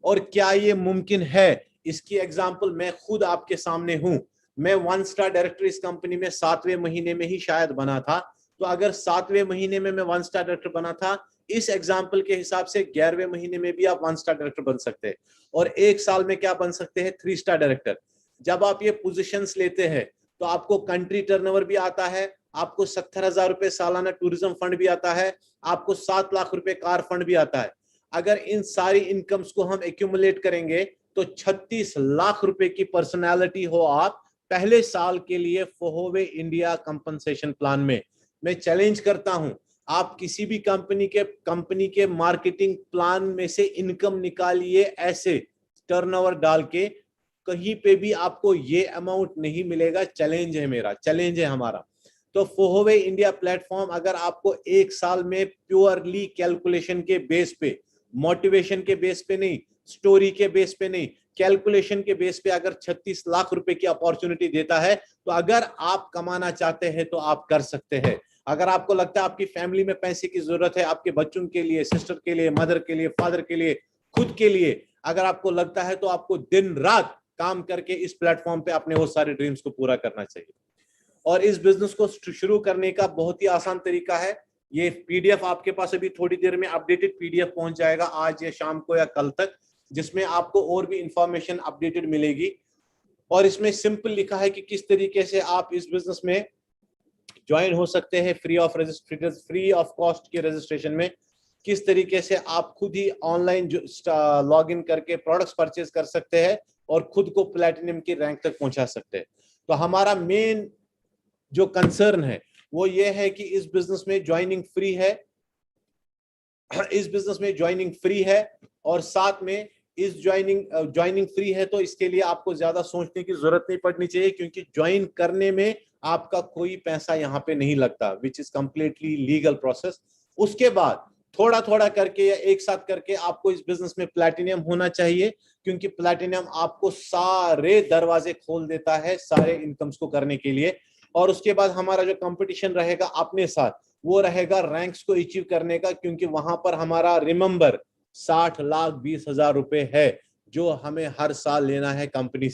और क्या ये मुमकिन है? इसकी एग्जांपल मैं खुद आपके सामने हूं। मैं 1 स्टार डायरेक्टर इस कंपनी में 7वें महीने में ही शायद बना था। तो अगर 7वें महीने में मैं 1 स्टार डायरेक्टर बना था, इस एग्जाम्पल के हिसाब से 11वें महीने में भी आप 1 स्टार डायरेक्टर बन सकते हैं और 1 साल में क्या बन सकते हैं? 3 स्टार डायरेक्टर। जब आप ये पोजीशंस लेते हैं तो आपको कंट्री टर्नओवर भी आता है, आपको 70,000 रुपए सालाना टूरिज्म फंड भी आता है, आपको 7 लाख रुपए कार फंड भी आता है। अगर इन सारी इनकम्स को हम एक्यूमुलेट करेंगे तो 36 लाख रुपए की पर्सनालिटी हो आप पहले साल के लिए फोहोवे इंडिया कंपनसेशन प्लान में। मैं चैलेंज करता हूं, आप किसी भी कंपनी के मार्केटिंग प्लान में से इनकम निकालिए, ऐसे टर्नओवर डाल के कहीं पे भी आपको ये अमाउंट नहीं मिलेगा। चैलेंज है मेरा, चैलेंज है हमारा। तो फोहोवे इंडिया प्लेटफॉर्म अगर आपको 1 साल में प्योरली कैलकुलेशन के बेस पे, मोटिवेशन के बेस पे नहीं, स्टोरी के बेस पे नहीं, कैलकुलेशन के बेस पे अगर 36 लाख रुपए की अपॉर्चुनिटी देता है, तो अगर आप कमाना चाहते हैं तो आप कर सकते हैं। अगर आपको लगता है आपकी फैमिली में पैसे की जरूरत है, आपके बच्चों के लिए, सिस्टर के लिए, मदर के लिए, फादर के लिए, खुद के लिए, अगर आपको लगता है तो आपको दिन रात काम करके इस प्लेटफॉर्म पे अपने वो सारे ड्रीम्स को पूरा करना चाहिए। और इस बिजनेस को शुरू करने का बहुत ही आसान तरीका है। ये पीडीएफ आपके पास अभी थोड़ी देर में अपडेटेड पीडीएफ पहुंच जाएगा, आज या शाम को या कल तक, जिसमें आपको और भी इंफॉर्मेशन अपडेटेड मिलेगी। और इसमें सिंपल लिखा है कि किस तरीके से आप इस बिजनेस में ज्वाइन हो सकते हैं फ्री ऑफ कॉस्ट के रजिस्ट्रेशन में। किस तरीके से आप खुद ही ऑनलाइन लॉग इन करके प्रोडक्ट्स परचेज कर सकते हैं और खुद को प्लैटिनम की रैंक तक पहुंचा सकते हैं। तो हमारा मेन जो कंसर्न है वो ये है कि इस बिजनेस में ज्वाइनिंग फ्री है, इस बिजनेस में ज्वाइनिंग फ्री है, और साथ में इस ज्वाइनिंग फ्री है, तो इसके लिए आपको ज्यादा सोचने की जरूरत नहीं पड़नी चाहिए, क्योंकि ज्वाइन करने में आपका कोई पैसा यहाँ पे नहीं लगता, which is completely legal process. उसके बाद थोड़ा थोड़ा करके या एक साथ करके आपको इस बिजनेस में प्लैटिनम होना चाहिए, क्योंकि प्लैटिनम आपको सारे दरवाजे खोल देता है सारे इनकम्स को करने के लिए। और उसके बाद हमारा जो कंपटीशन रहेगा अपने साथ, वो रहेगा रैंक्स को अचीव करने का, क्योंकि वहां पर हमारा रिमेंबर 60,20,000 रुपए है जो हमें हर साल लेना है कंपनी